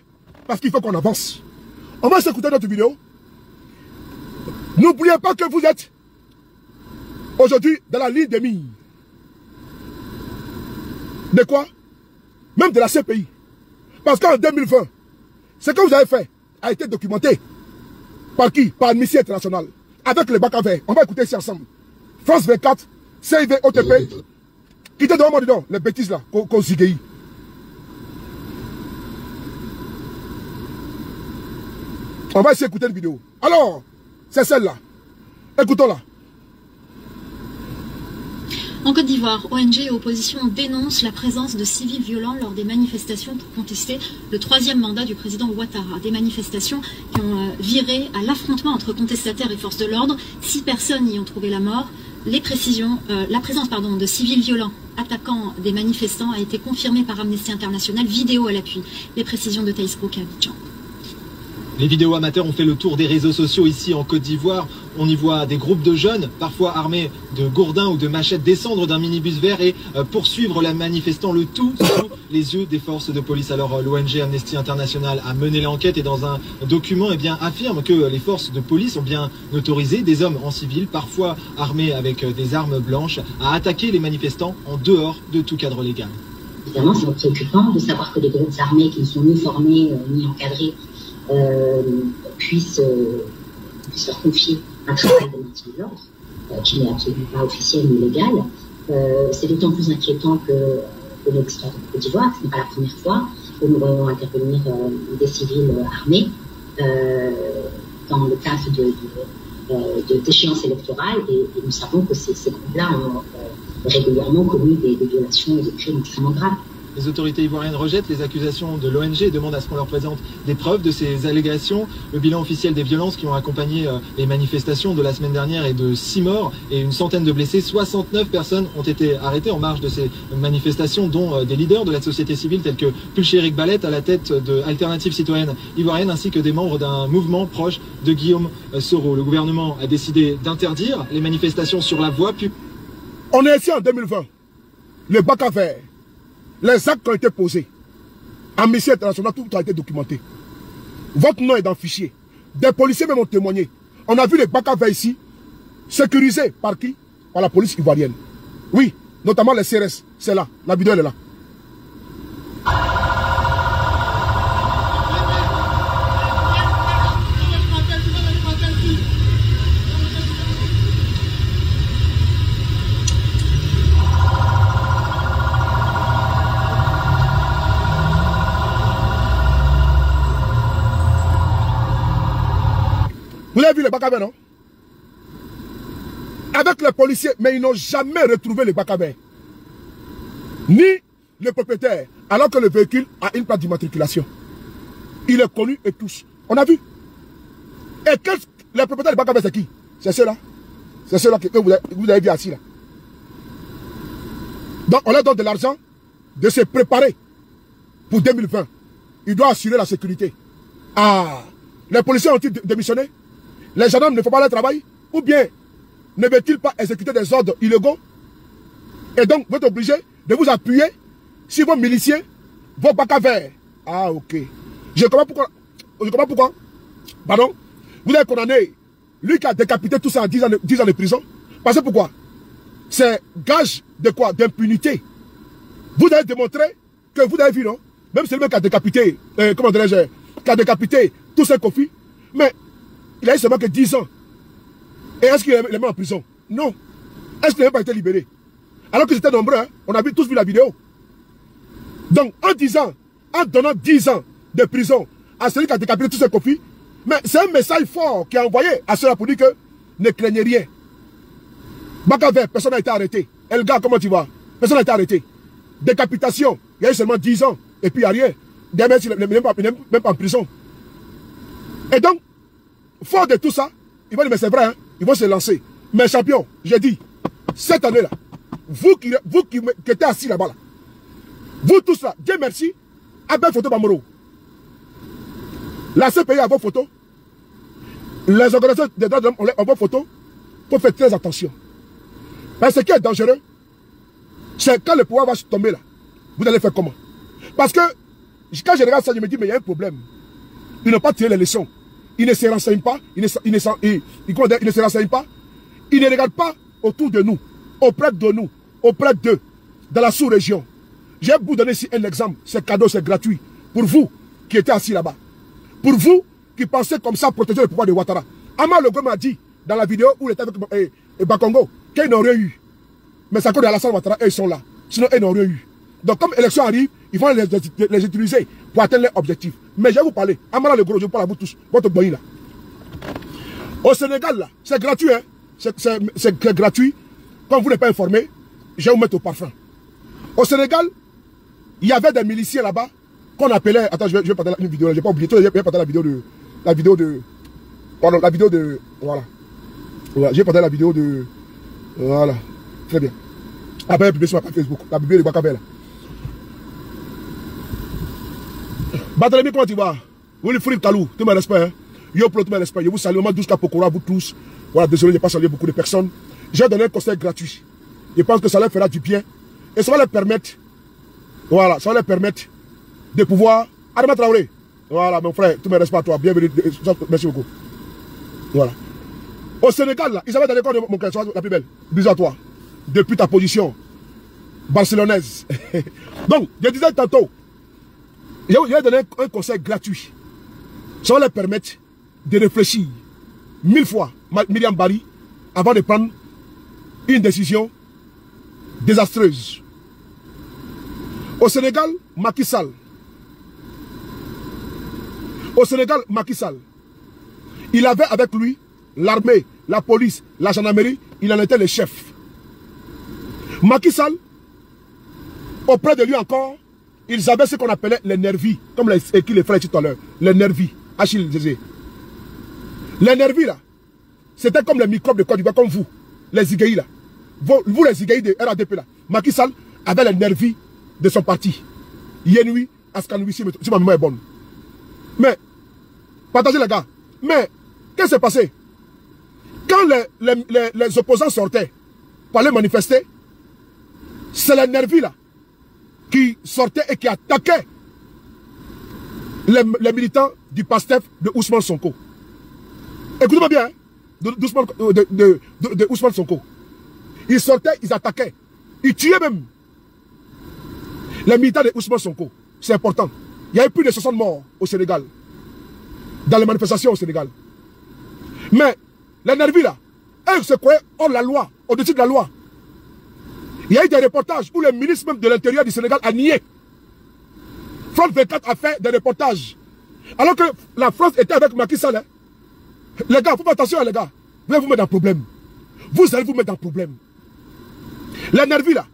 parce qu'il faut qu'on avance. On va s'écouter notre vidéo. N'oubliez pas que vous êtes aujourd'hui dans la ligne des mines. De quoi? Même de la CPI. Parce qu'en 2020, ce que vous avez fait a été documenté. Par qui? Par Amnesty International. Avec les bacs à verre. On va écouter ici ensemble. France 24, CIV, OTP. Quittez devant moi dedans, les bêtises là, qu'on Zigueï. On va essayer d'écouter une vidéo. Alors, c'est celle-là. Écoutons-la. En Côte d'Ivoire, ONG et opposition dénoncent la présence de civils violents lors des manifestations pour contester le 3e mandat du président Ouattara. Des manifestations qui ont viré à l'affrontement entre contestataires et forces de l'ordre. 6 personnes y ont trouvé la mort. La présence de civils violents attaquant des manifestants a été confirmée par Amnesty International. Vidéo à l'appui. Les précisions de Thaïs Brook à Abidjan. Les vidéos amateurs ont fait le tour des réseaux sociaux ici en Côte d'Ivoire. On y voit des groupes de jeunes, parfois armés de gourdins ou de machettes, descendre d'un minibus vert et poursuivre la manifestant, le tout sous les yeux des forces de police. Alors l'ONG Amnesty International a mené l'enquête et dans un document affirme que les forces de police ont bien autorisé des hommes en civil, parfois armés avec des armes blanches, à attaquer les manifestants en dehors de tout cadre légal. Évidemment, c'est préoccupant de savoir que des groupes armés qui ne sont ni formés ni encadrés puissent leur confier un travail de maintien de l'ordre qui n'est absolument pas officiel ni légal. C'est d'autant plus inquiétant que l'histoire de Côte d'Ivoire, ce n'est pas la première fois que nous voyons intervenir des civils armés dans le cadre d'échéances électorales et nous savons que ces groupes-là ont régulièrement commis des violations et des crimes extrêmement graves. Les autorités ivoiriennes rejettent les accusations de l'ONG et demandent à ce qu'on leur présente des preuves de ces allégations. Le bilan officiel des violences qui ont accompagné les manifestations de la semaine dernière est de 6 morts et une centaine de blessés. 69 personnes ont été arrêtées en marge de ces manifestations, dont des leaders de la société civile tels que Pulchérik Ballet à la tête de Alternative Citoyenne Ivoirienne ainsi que des membres d'un mouvement proche de Guillaume Soro. Le gouvernement a décidé d'interdire les manifestations sur la voie publique. On est ici en 2020. Le bac à verre. Les actes qui ont été posés, Amnesty International, tout a été documenté. Votre nom est dans le fichier. Des policiers même ont témoigné. On a vu les bacs à verre ici, sécurisés par qui? Par la police ivoirienne. Oui, notamment les CRS. C'est là. La vidéo elle est là. Vous avez vu les bacs à verre, non? Avec les policiers, mais ils n'ont jamais retrouvé les bacs à verre. Ni le propriétaire, alors que le véhicule a une plaque d'immatriculation. Il est connu et tous. On a vu. Et les propriétaires de Bakave, c'est qui? C'est ceux-là. C'est ceux-là que vous avez vu assis là. Donc on leur donne de l'argent de se préparer pour 2020. Ils doivent assurer la sécurité. Ah, les policiers ont-ils démissionné? Les gendarmes ne font pas leur travail? Ou bien ne veulent-ils pas exécuter des ordres illégaux? Et donc vous êtes obligé de vous appuyer sur vos miliciens, vos Bakave. Ah, ok. Je comprends pourquoi. Je comprends pourquoi. Pardon? Vous avez condamné lui qui a décapité tout ça en 10 ans de prison. Parce que pourquoi? C'est gage de quoi? D'impunité. Vous avez démontré que vous avez vu, non? Même celui qui a décapité, comment dirais-je, qui a décapité tous ces conflits, mais il a eu seulement que 10 ans. Et est-ce qu'il est mis en prison? Non. Est-ce qu'il n'a pas été libéré? Alors qu'ils étaient nombreux, hein? On a tous vu la vidéo. Donc, en donnant 10 ans de prison à celui qui a décapité tous ces conflits, mais c'est un message fort qui est envoyé à ceux-là pour dire que ne craignez rien. Bakave, personne n'a été arrêté. Elga, comment tu vas? Personne n'a été arrêté. Décapitation, il y a eu seulement 10 ans. Et puis il n'y a rien. Demain, il n'est même pas en prison. Et donc, fort de tout ça, ils vont dire, mais c'est vrai, hein, ils vont se lancer. Mais champion, j'ai dit, cette année-là, vous qui êtes assis là-bas, là, vous tous là, Dieu merci, avec photo Bamoro. La CPI a vos photos. Les organisations des droits de l'homme ont vos photos. Il faut faire très attention. Parce que ce qui est dangereux, c'est quand le pouvoir va se tomber là. Vous allez faire comment? Parce que quand je regarde ça, je me dis, mais il y a un problème. Ils n'ont pas tiré les leçons. Ils ne se renseignent pas. Ils ne se renseignent pas. Ils ne regardent pas autour de nous, auprès de nous, auprès d'eux, dans la sous-région. Je vais vous donner ici un exemple. C'est cadeau, c'est gratuit. Pour vous qui étiez assis là-bas. Pour vous qui pensez comme ça protéger le pouvoir de Ouattara. Ama Logo m'a dit dans la vidéo où il était avec Bakongo qu'ils n'ont rien eu. Mais c'est à cause de Alassane Ouattara, eux ils sont là. Sinon, ils n'ont rien eu. Donc comme l'élection arrive, ils vont les utiliser pour atteindre leur objectif. Mais je vais vous parler. Amala le gros, je parle à vous tous. Votre boy là. Au Sénégal là, c'est gratuit. Hein? C'est gratuit. Comme vous n'êtes pas informé, je vais vous mettre au parfum. Au Sénégal, il y avait des miliciens là-bas qu'on appelait. Attends, je vais partager une vidéo. Je n'ai pas oublié. Je vais partager la vidéo de. Pardon, la vidéo de. Voilà. Voilà, j'ai parlé la vidéo de. Voilà. Très bien. Après, publié sur ma page Facebook. La vidéo de Bakave là. Barthélémy, comment tu vas? Wilfried Kalou, tous mes respects. Hein? Yoplo, tous mes respects. Je vous salue. Maman Douska Pokora, vous tous. Voilà, désolé, je n'ai pas salué beaucoup de personnes. J'ai donné un conseil gratuit. Je pense que ça leur fera du bien. Et ça va leur permettre. Voilà, ça va leur permettre de pouvoir. Adama Traoré. Voilà, mon frère, tous mes respects à toi. Bienvenue. Merci beaucoup. Voilà. Au Sénégal, là, ils avaient donné quoi de mon cœur, la plus belle. Bisous à toi. Depuis ta position barcelonaise. Donc, je disais tantôt, je vais donner un conseil gratuit. Ça va leur permettre de réfléchir 1000 fois, Myriam Barry, avant de prendre une décision désastreuse. Au Sénégal, Macky Sall. Au Sénégal, Macky Sall. Il avait avec lui l'armée, la police, la gendarmerie, il en était le chef. Macky Sall, auprès de lui encore, ils avaient ce qu'on appelait les nervis, comme écrit les frères tout à l'heure, les nervis, Achille disait. Les nervis là, c'était comme les microbes de Côte d'Ivoire, comme vous, les Zigueï là. Vous les Zigueï de RADP là, Macky Sall avait les nervis de son parti. Yenui, Askanoui, si ma mémoire est bonne. Mais, partagez les gars, mais, qu'est-ce qui s'est passé? Quand les opposants sortaient pour aller manifester, c'est les nervis là qui sortaient et qui attaquaient les militants du PASTEF de Ousmane Sonko. Écoutez-moi bien, hein, de Ousmane Sonko. Ils sortaient, ils attaquaient. Ils tuaient même les militants de Ousmane Sonko. C'est important. Il y a eu plus de 60 morts au Sénégal. Dans les manifestations au Sénégal. Mais, les nervis là, eux se croyaient hors la loi, au-dessus de la loi. Il y a eu des reportages où le ministre même de l'Intérieur du Sénégal a nié. France 24 a fait des reportages. Alors que la France était avec Macky Sall. Hein. Les gars, faut faire attention les gars. Vous allez vous mettre dans le problème. Vous allez vous mettre dans le problème. Les nervis là,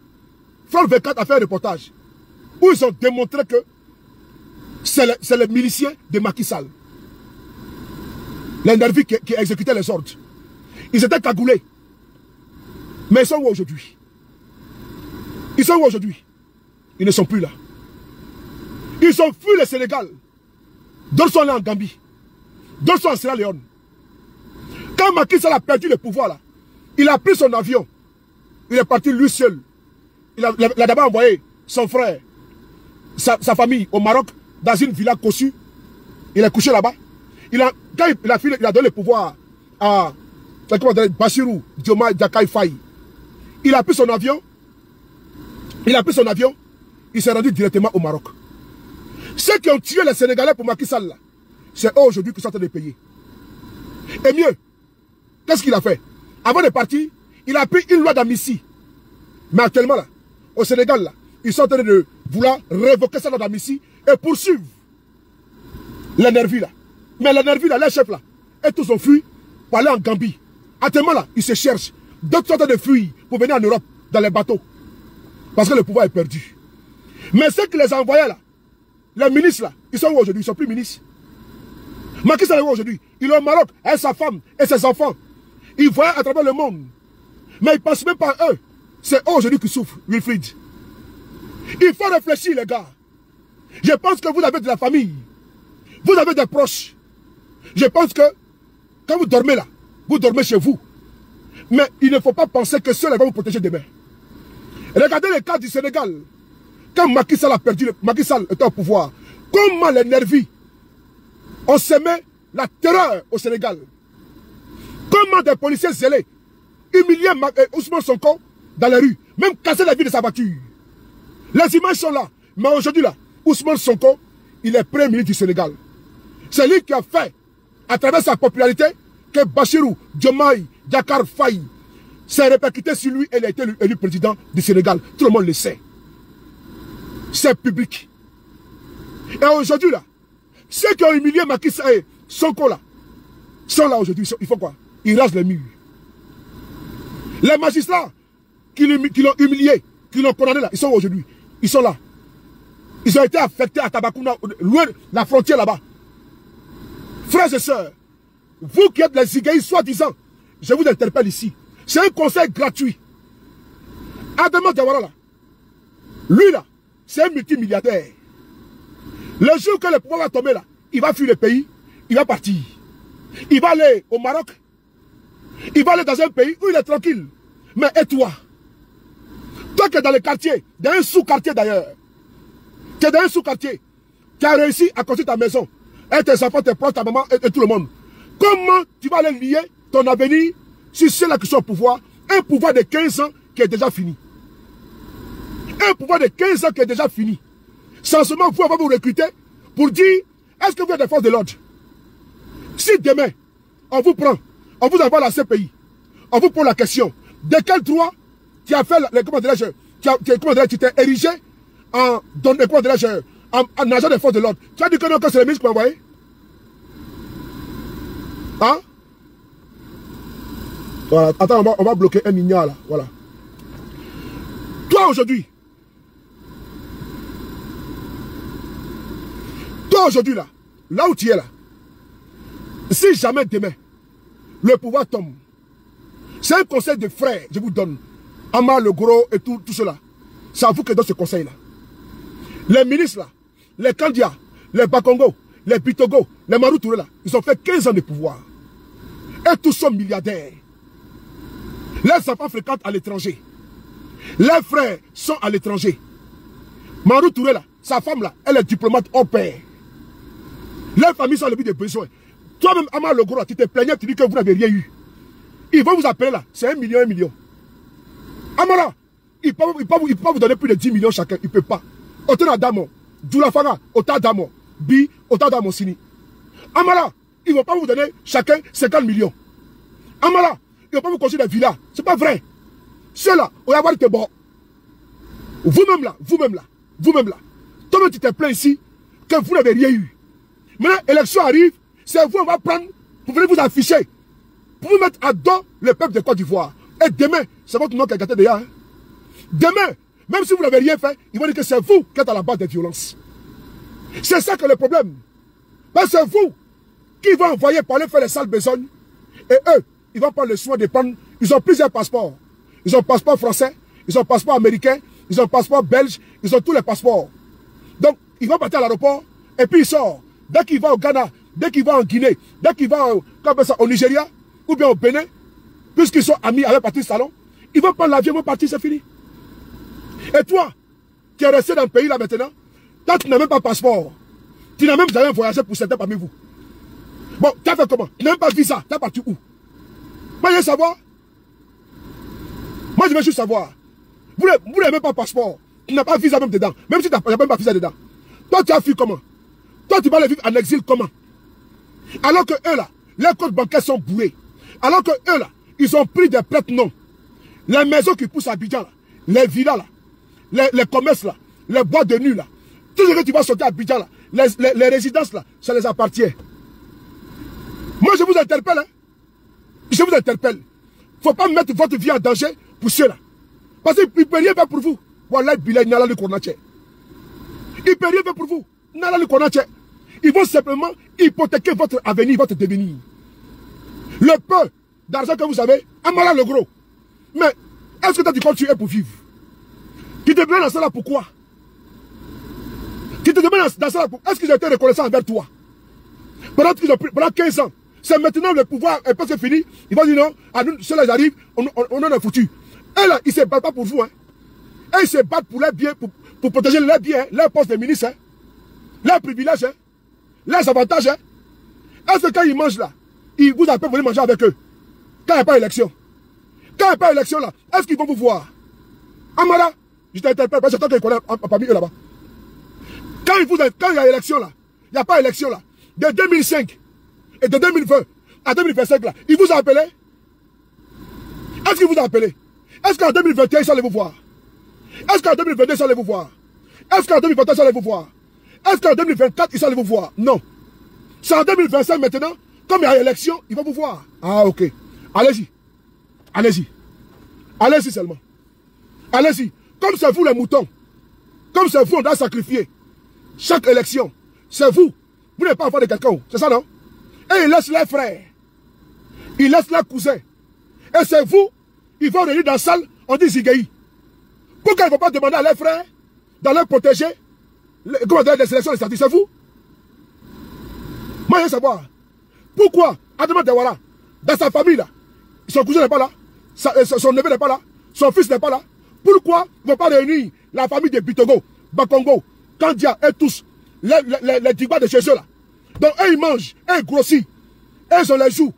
France 24 a fait un reportage où ils ont démontré que c'est les miliciens de Macky Sall. Les nervis qui exécutaient les ordres. Ils étaient cagoulés. Mais ils sont où aujourd'hui? Ils sont où aujourd'hui? Ils ne sont plus là. Ils ont fui le Sénégal. D'autres sont là en Gambie. D'autres sont en Sierra Leone. Quand Macky Sall a perdu le pouvoir là, il a pris son avion. Il est parti lui seul. Il a d'abord envoyé son frère, sa famille au Maroc, dans une villa cossue. Il est couché là-bas. Quand il a donné le pouvoir à Bassirou Diomaye Diakhar Faye, il a pris son avion. Il s'est rendu directement au Maroc. Ceux qui ont tué les Sénégalais pour Macky Sall, c'est eux aujourd'hui qui sont en train de payer. Et mieux, qu'est-ce qu'il a fait? Avant de partir, il a pris une loi d'amnistie. Mais actuellement, là, au Sénégal, là, ils sont en train de vouloir révoquer cette loi d'amnistie et poursuivre les nervis là. Mais les nervis là, les chefs là, et tous ont fui pour aller en Gambie. Actuellement là, ils se cherchent. D'autres sont en train de fuir pour venir en Europe, dans les bateaux. Parce que le pouvoir est perdu. Mais ceux qui les envoyaient là, les ministres là, ils sont où aujourd'hui? Ils ne sont plus ministres. Macky Sall est où aujourd'hui? Il est au Maroc avec sa femme et ses enfants. Ils voyagent à travers le monde. Mais ils ne pensent même pas à eux. C'est eux aujourd'hui qui souffrent, Wilfried. Il faut réfléchir les gars. Je pense que vous avez de la famille. Vous avez des proches. Je pense que quand vous dormez là, vous dormez chez vous. Mais il ne faut pas penser que ceux-là vont vous protéger demain. Regardez le cas du Sénégal. Quand Macky Sall a perdu, Macky Sall était au pouvoir, comment les nervis ont semé la terreur au Sénégal? Comment des policiers zélés humiliaient Ousmane Sonko dans les rues, même casser la vie de sa voiture. Les images sont là. Mais aujourd'hui là, Ousmane Sonko, il est premier ministre du Sénégal. C'est lui qui a fait, à travers sa popularité, que Bassirou Diomaye Diakhar Faye s'est répercuté sur lui et il a été élu président du Sénégal. Tout le monde le sait. C'est public. Et aujourd'hui là, ceux qui ont humilié Macky Sall et Sonko là, sont là aujourd'hui. Il faut quoi? Ils rasent les murs. Les magistrats qui l'ont humilié, qui l'ont condamné là, ils sont aujourd'hui. Ils sont là. Ils ont été affectés à Tabakouna, loin de la frontière là-bas. Frères et sœurs, vous qui êtes les Zigueïs soi-disant, je vous interpelle ici. C'est un conseil gratuit. Adama Diawara là, lui là, c'est un multimilliardaire. Le jour que le pouvoir va tomber là, il va fuir le pays, il va partir. Il va aller au Maroc. Il va aller dans un pays où il est tranquille. Mais et toi? Toi qui es dans le quartier, dans un sous-quartier d'ailleurs, tu es dans un sous-quartier, tu as réussi à construire ta maison, et tes enfants, tes proches, ta maman et tout le monde. Comment tu vas aller lier ton avenir sur ceux-là qui sont au pouvoir? Un pouvoir de 15 ans qui est déjà fini. Un pouvoir de 15 ans qui est déjà fini. Sans seulement vous, on va vous recruter pour dire, est-ce que vous êtes des forces de l'ordre? Si demain, on vous prend, on vous envoie à la CPI, on vous pose la question, de quel droit tu as fait, tu t'es érigé en agent des forces de l'ordre? Tu as dit que non, que c'est le ministre qui m'a envoyé? Hein? Voilà, attends, on va bloquer un mignard là, voilà. Toi aujourd'hui là où tu es là, si jamais demain, le pouvoir tombe, c'est un conseil de frères, je vous donne, Amar le Gros et tout cela, c'est à vous que donne ce conseil-là. Les ministres là, les Kandia, les Bakongo, les Bitogo, les Marou Touré là, ils ont fait 15 ans de pouvoir. Et tous sont milliardaires. Les enfants fréquentent à l'étranger. Les frères sont à l'étranger. Marou Touré là, sa femme là, elle est diplomate au pair. Les familles sont en vie de besoin. Toi-même, Amar le Gros, tu te plaignais, tu dis que vous n'avez rien eu. Ils vont vous appeler là, c'est 1 million, 1 million. Amara, il ne peut pas vous donner plus de 10 millions chacun, il ne peut pas. Autant d'Adamo, Djoulafara, autant d'Adamo, Bi, autant d'Adamo Sini. Amara, ils ne vont pas vous donner chacun 50 millions. Amara, ils ne vont pas vous construire des villas, c'est pas vrai. Ceux-là, on va avoir été bon. Vous-même là, toi-même tu te plains ici que vous n'avez rien eu. Maintenant, l'élection arrive, c'est vous, on va prendre pour venir vous afficher, pour vous mettre à dos le peuple de Côte d'Ivoire. Et demain, c'est votre nom qui a gâté déjà. Hein? Demain, même si vous n'avez rien fait, ils vont dire que c'est vous qui êtes à la base des violences. C'est ça que le problème. Ben c'est vous. qui vont envoyer pour aller faire les sales besognes. Et eux, ils vont prendre le soin de prendre. Ils ont plusieurs passeports. Ils ont passeport français, ils ont passeport américain, ils ont passeport belge, ils ont tous les passeports. Donc, ils vont partir à l'aéroport et puis ils sortent. Dès qu'ils vont au Ghana, dès qu'ils vont en Guinée, dès qu'ils vont au Nigeria ou bien au Bénin, puisqu'ils sont amis avec Patrice Talon, ils vont prendre l'avion, ils vont partir, c'est fini. Et toi, qui es resté dans le pays là maintenant, toi tu n'as même pas de passeport. Tu n'as même jamais voyagé pour certains parmi vous. Bon, tu as fait comment? Tu n'as même pas de visa, tu es parti où? Moi je veux savoir. Moi je veux juste savoir. Vous n'avez même pas de passeport. Tu n'as pas de visa même dedans. Même si tu n'as même pas de visa dedans. Toi tu as fui comment? Toi tu vas aller vivre en exil comment? Alors que eux là, les comptes bancaires sont bourrés. Alors que eux là, ils ont pris des prêts non. Les maisons qui poussent à Abidjan là, les villas là, les commerces là, les boîtes de nuit là, tout ce que tu vas sortir à Abidjan là, les résidences là, ça les appartient. Moi je vous interpelle, hein. Je vous interpelle. Il ne faut pas mettre votre vie en danger pour ceux-là. Parce qu'ils ne peuvent rien faire pour vous. Voilà, il ne peut rien faire pour vous. Ils vont simplement hypothéquer votre avenir, votre devenir. Le peu d'argent que vous avez, Amala le gros. Mais est-ce que tu as du tuer pour vivre? Qui te demande dans ça là pourquoi? Qui te demande dans ça là pourquoi? Est-ce qu'ils ont été reconnaissants envers toi? Pendant 15 ans. C'est maintenant le pouvoir est presque fini. Ils vont dire non, à nous, ceux-là ils arrivent, on en a foutu. Et là, ils ne se battent pas pour vous. Hein. Et ils se battent pour leurs biens, pour protéger leurs biens, leurs postes de ministre, hein. Leurs privilèges, hein. Leurs avantages. Hein. Est-ce que quand ils mangent là, ils vous appellent pour venir manger avec eux? Quand il n'y a pas d'élection. Quand il n'y a pas d'élection là, est-ce qu'ils vont vous voir? Amara, je t'interpelle, parce que j'attends qu'ils connaissent parmi eux là-bas. Quand il y a élection là, il n'y a pas élection là. De 2005 et de 2020 à 2025 là, ils vous ont appelé? Est-ce qu'ils vous ont appelé? Est-ce qu'en 2021 ils sont allés vous voir? Est-ce qu'en 2022 ils sont allés vous voir? Est-ce qu'en 2023 ils sont allés vous voir? Est-ce qu'en 2024 ils sont allés vous voir? Non. C'est en 2025 maintenant, comme il y a élection, ils vont vous voir. Ah ok. Allez-y. Allez-y. Allez-y seulement. Allez-y. Comme c'est vous les moutons. Comme c'est vous on doit sacrifier. Chaque élection. C'est vous. Vous n'êtes pas enfant de quelqu'un. C'est ça non? Et ils laissent leurs frères. Ils laissent leurs cousins. Et c'est vous. Ils vont réunir dans la salle. On dit Zigei. Pourquoi ils ne vont pas demander à leurs frères d'aller protéger les sélections des statuts? C'est vous. Moi je veux savoir. Pourquoi Adama Dawara, dans sa famille là, son cousin n'est pas là, son neveu n'est pas là, son fils n'est pas là. Pourquoi ils ne vont pas réunir la famille de Bitogo, Bakongo, Kandia et tous, les Digba de chez eux là? Donc eux ils mangent, eux ils grossissent, eux ils ont les joues,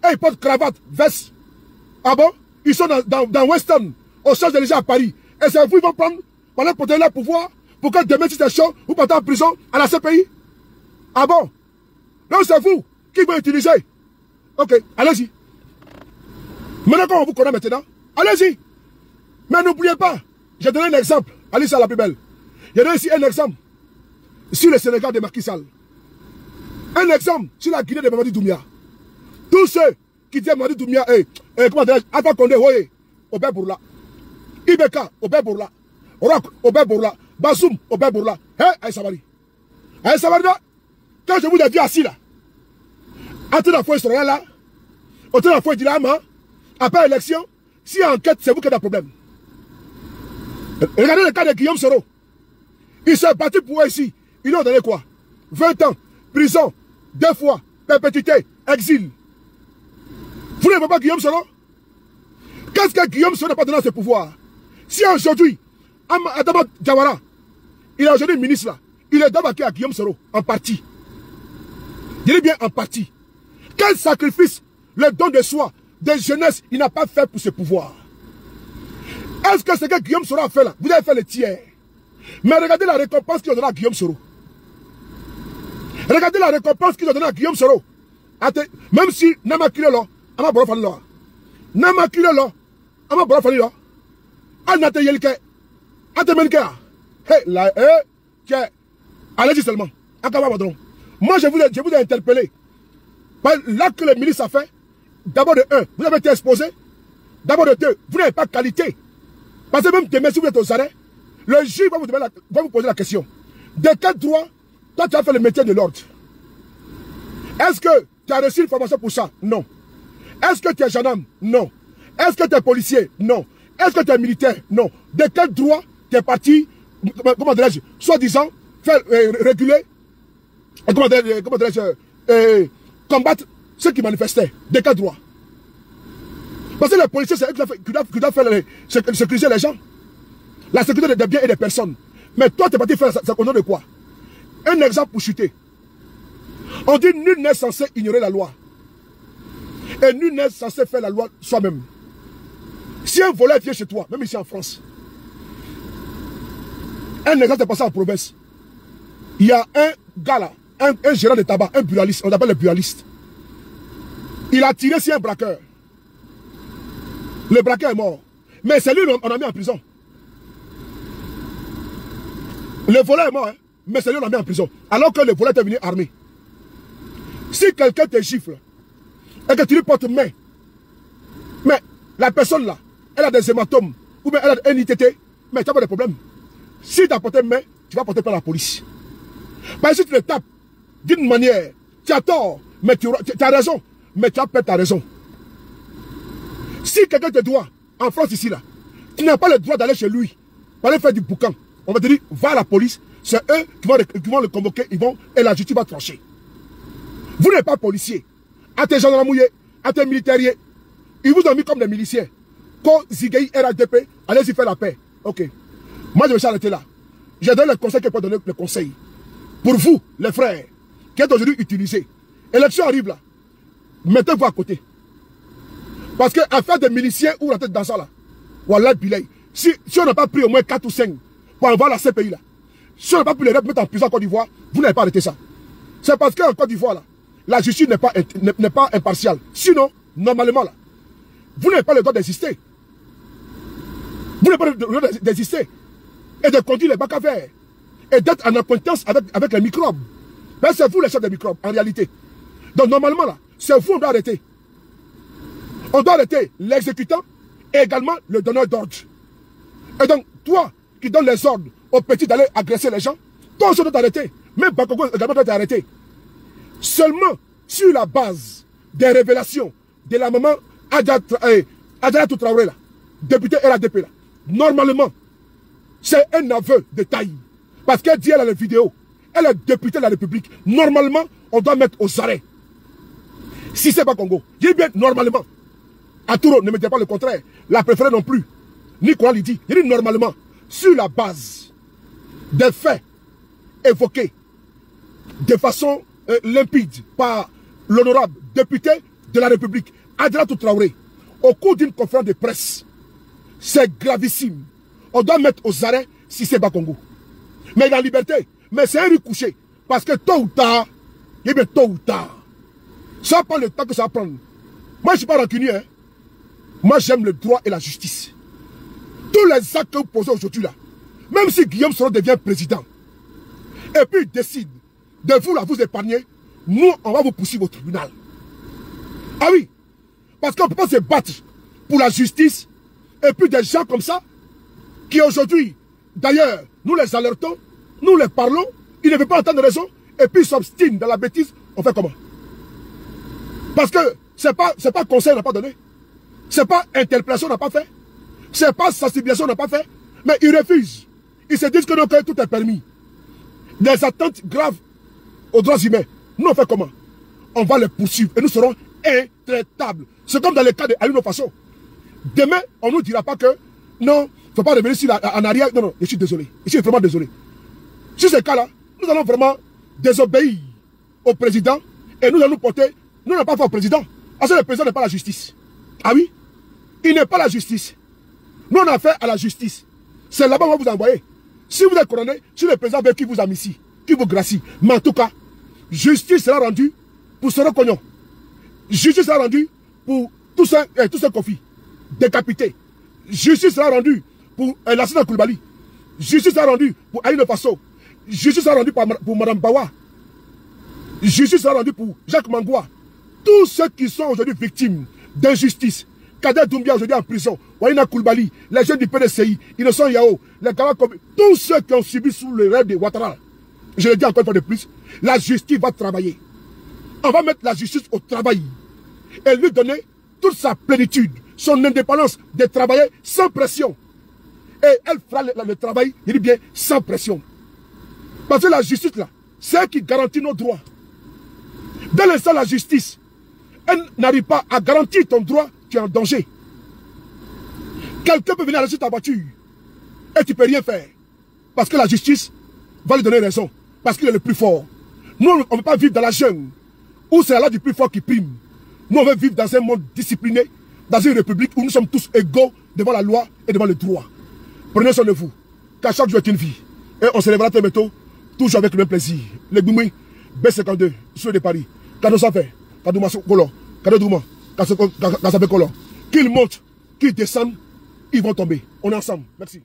eux ils portent cravate, veste. Ah bon? Ils sont dans Western, au Champs-Élysées à Paris. Et c'est vous ils vont prendre pour aller protéger leur pouvoir, pour que demain si c'est chaud, vous partez en prison à la CPI? Ah bon? Donc c'est vous qui vont utiliser. Ok, allez-y. Maintenant qu'on vous connaît maintenant, allez-y. Mais n'oubliez pas, j'ai donné un exemple, Alissa la plus belle. J'ai donné ici un exemple sur le Sénégal de Macky Sall. Un exemple sur la Guinée de Mamadi Doumbia. Tous ceux qui disent Mamadi Doumbia, comment dire, Alpha Condé, Hoye, Obé Bourla, Ibeka, Obé Bourla, Rock, Obé Bourla, Bassoum, Obé Bourla, Aïe Sabari. Aïe Sabari, quand je vous ai dit assis là, entre la foi sera là, entre la foi du Lama, après l'élection, si enquête, c'est vous qui avez un problème. Regardez le cas de Guillaume Soro. Il s'est battu pour ici. Ils lui ont donné quoi? 20 ans, prison, 2 fois, perpétuité, exil. Vous n'aimez pas Guillaume Soro? Qu'est-ce que Guillaume Soro n'a pas donné à ce pouvoir? Si aujourd'hui, Adama Diawara, il est aujourd'hui ministre là, il est d'abord à Guillaume Soro, en partie. Je dis bien en partie. Quel sacrifice, le don de soi, de jeunesse, il n'a pas fait pour ce pouvoir? Est-ce que ce que Guillaume Soro a fait là, vous avez fait le tiers? Mais regardez la récompense qu'ils ont donnée à Guillaume Soro. Regardez la récompense qu'ils ont donnée à Guillaume Soro. Même si Nama Kilolo, Ama Borofani là. Nama Kilolo, Ama Borofani là. Anate Yelke, Ate Menke. Hé, là, allez-y seulement. Moi, je vous ai interpellé. Là que le ministre a fait, d'abord de 1, vous avez été exposé. D'abord de 2, vous n'avez pas de qualité. Parce que même demain, si vous êtes aux arrêts, le juge va vous poser la question. De quel droit, toi tu as fait le métier de l'ordre? Est-ce que tu as reçu une formation pour ça? Non. Est-ce que tu es gendarme? Non. Est-ce que tu es policier? Non. Est-ce que tu es militaire? Non. De quel droit tu es parti, comment dirais-je, soi-disant, faire réguler, comment dirais-je, combattre ceux qui manifestaient? De quel droit? Parce que les policiers, c'est eux qui doivent faire sécuriser les gens. La sécurité des biens et des personnes. Mais toi, tu es parti faire ça au nom de quoi? Un exemple pour chuter. On dit nul n'est censé ignorer la loi. Et nul n'est censé faire la loi soi-même. Si un voleur vient chez toi, même ici en France, un exemple est passé en province. Il y a un gars là, un gérant de tabac, un buraliste, on appelle le buraliste. Il a tiré sur un braqueur. Le braqueur est mort. Mais c'est lui qu'on a mis en prison. Le voleur est mort, hein? Mais c'est lui qu'on a mis en prison. Alors que le voleur est venu armé. Si quelqu'un te gifle et que tu lui portes main, mais la personne là, elle a des hématomes ou bien elle a un ITT, mais tu n'as pas de problème. Si tu as porté main, tu vas porter par la police. Parce que si tu le tapes d'une manière, tu as tort, mais tu as raison, mais tu as perdu ta raison. Si quelqu'un te doit, en France ici là, tu n'as pas le droit d'aller chez lui, pour aller faire du boucan. On va te dire, va à la police, c'est eux qui vont le convoquer, et la justice va trancher. Vous n'êtes pas policier. À tes gendarmes, à tes militaires, ils vous ont mis comme des miliciens. Quand Zigei RHDP, allez-y faire la paix. Ok. Moi, je vais s'arrêter là. Je donne le conseil que peut donner le conseil. Pour vous, les frères, qui êtes aujourd'hui utilisés, élection arrive là. Mettez-vous à côté. Parce que à faire des miliciens ou la tête dans ça là, voilà, si on n'a pas pris au moins 4 ou 5 pour avoir la CPI là, si on n'a pas pu les mettre en prison en Côte d'Ivoire, vous n'avez pas arrêté ça. C'est parce qu'en Côte d'Ivoire là, la justice n'est pas impartiale. Sinon, normalement là, vous n'avez pas le droit d'exister. Vous n'avez pas le droit d'exister. Et de conduire les bacs à verre. Et d'être en acquaintance avec les microbes. Mais c'est vous les chefs des microbes, en réalité. Donc normalement là, c'est vous on doit arrêter. On doit arrêter l'exécutant et également le donneur d'ordre. Et donc, toi qui donnes les ordres aux petits d'aller agresser les gens, toi aussi dois t'arrêter. Même Bakoko également doit t'arrêter. Seulement sur la base des révélations de la maman Adjaratou Traoré, là, députée RADP, là, normalement, c'est un aveu de taille. Parce qu'elle dit, elle a la vidéo. Elle est députée de la République. Normalement, on doit mettre aux arrêts. Si c'est pas Congo. Je dis bien normalement. Aturo ne me dit pas le contraire. La préférée non plus. Nicolas lui dit. Il dit normalement, sur la base des faits évoqués de façon limpide par l'honorable député de la République, Adjaratou Traoré, au cours d'une conférence de presse, c'est gravissime. On doit mettre aux arrêts si c'est pas Congo. Mais la liberté, mais c'est un riz couché. Parce que tôt ou tard, eh bien tôt ou tard, ça prend le temps que ça va prendre. Moi, je ne suis pas rancunier. Hein. Moi, j'aime le droit et la justice. Tous les actes que vous posez aujourd'hui là, même si Guillaume Soro devient président, et puis il décide de vous là, vous épargner, nous, on va vous poursuivre au tribunal. Ah oui, parce qu'on ne peut pas se battre pour la justice, et puis des gens comme ça, qui aujourd'hui, d'ailleurs, nous les alertons, nous les parlons, ils ne veulent pas entendre raison, et puis ils s'obstinent dans la bêtise, on fait comment? Parce que c'est pas conseil, on n'a pas donné. C'est pas interpellation, on n'a pas fait. C'est pas sensibilisation, on n'a pas fait. Mais ils refusent. Ils se disent que non, que tout est permis. Des attentes graves aux droits humains. Nous, on fait comment? On va les poursuivre et nous serons intraitables. C'est comme dans le cas de Alioune Faso. Demain, on ne nous dira pas que non, il ne faut pas revenir ici en arrière. Non, non, je suis désolé. Je suis vraiment désolé. Sur ce cas-là, nous allons vraiment désobéir au président et nous allons nous porter. Nous n'avons pas fait au président. Parce que le président n'est pas la justice. Ah oui? Il n'est pas la justice. Nous, on a fait à la justice. C'est là-bas qu'on va vous envoyer. Si vous êtes condamné, si le président veut qui vous aime ici, qui vous gracie. Mais en tout cas, justice sera rendue pour Soro Cognon. Justice sera rendue pour tous ces conflits décapités. Justice sera rendue pour l'assassin Koulibaly. Justice sera rendue pour Alioune Faso. Justice sera rendue pour Mme Bawa. Justice sera rendue pour Jacques Mangoua. Tous ceux qui sont aujourd'hui victimes d'injustice, Kader Doumbia aujourd'hui en prison, Walina Koulibaly, les jeunes du PDCI, Innocent Yao, les Kawa, tous ceux qui ont subi sous le rêve de Ouattara, je le dis encore une fois de plus, la justice va travailler. On va mettre la justice au travail et lui donner toute sa plénitude, son indépendance de travailler sans pression. Et elle fera le travail, il dit bien, sans pression. Parce que la justice, là, c'est elle qui garantit nos droits. Dès l'instant, la justice, elle n'arrive pas à garantir ton droit, tu es en danger. Quelqu'un peut venir arracher ta voiture et tu ne peux rien faire. Parce que la justice va lui donner raison. Parce qu'il est le plus fort. Nous, on ne peut pas vivre dans la jungle où c'est la loi du plus fort qui prime. Nous, on veut vivre dans un monde discipliné, dans une république où nous sommes tous égaux devant la loi et devant le droit. Prenez soin de vous, car chaque jour est une vie. Et on se lèvera très bientôt, toujours avec le même plaisir. Les Gbimoui, B52, sur de Paris. Kado Safé, Kado Masso Kolo, Kado Douma, Kassapé Kolo. Qu'ils montent, qu'ils descendent, ils vont tomber. On est ensemble. Merci.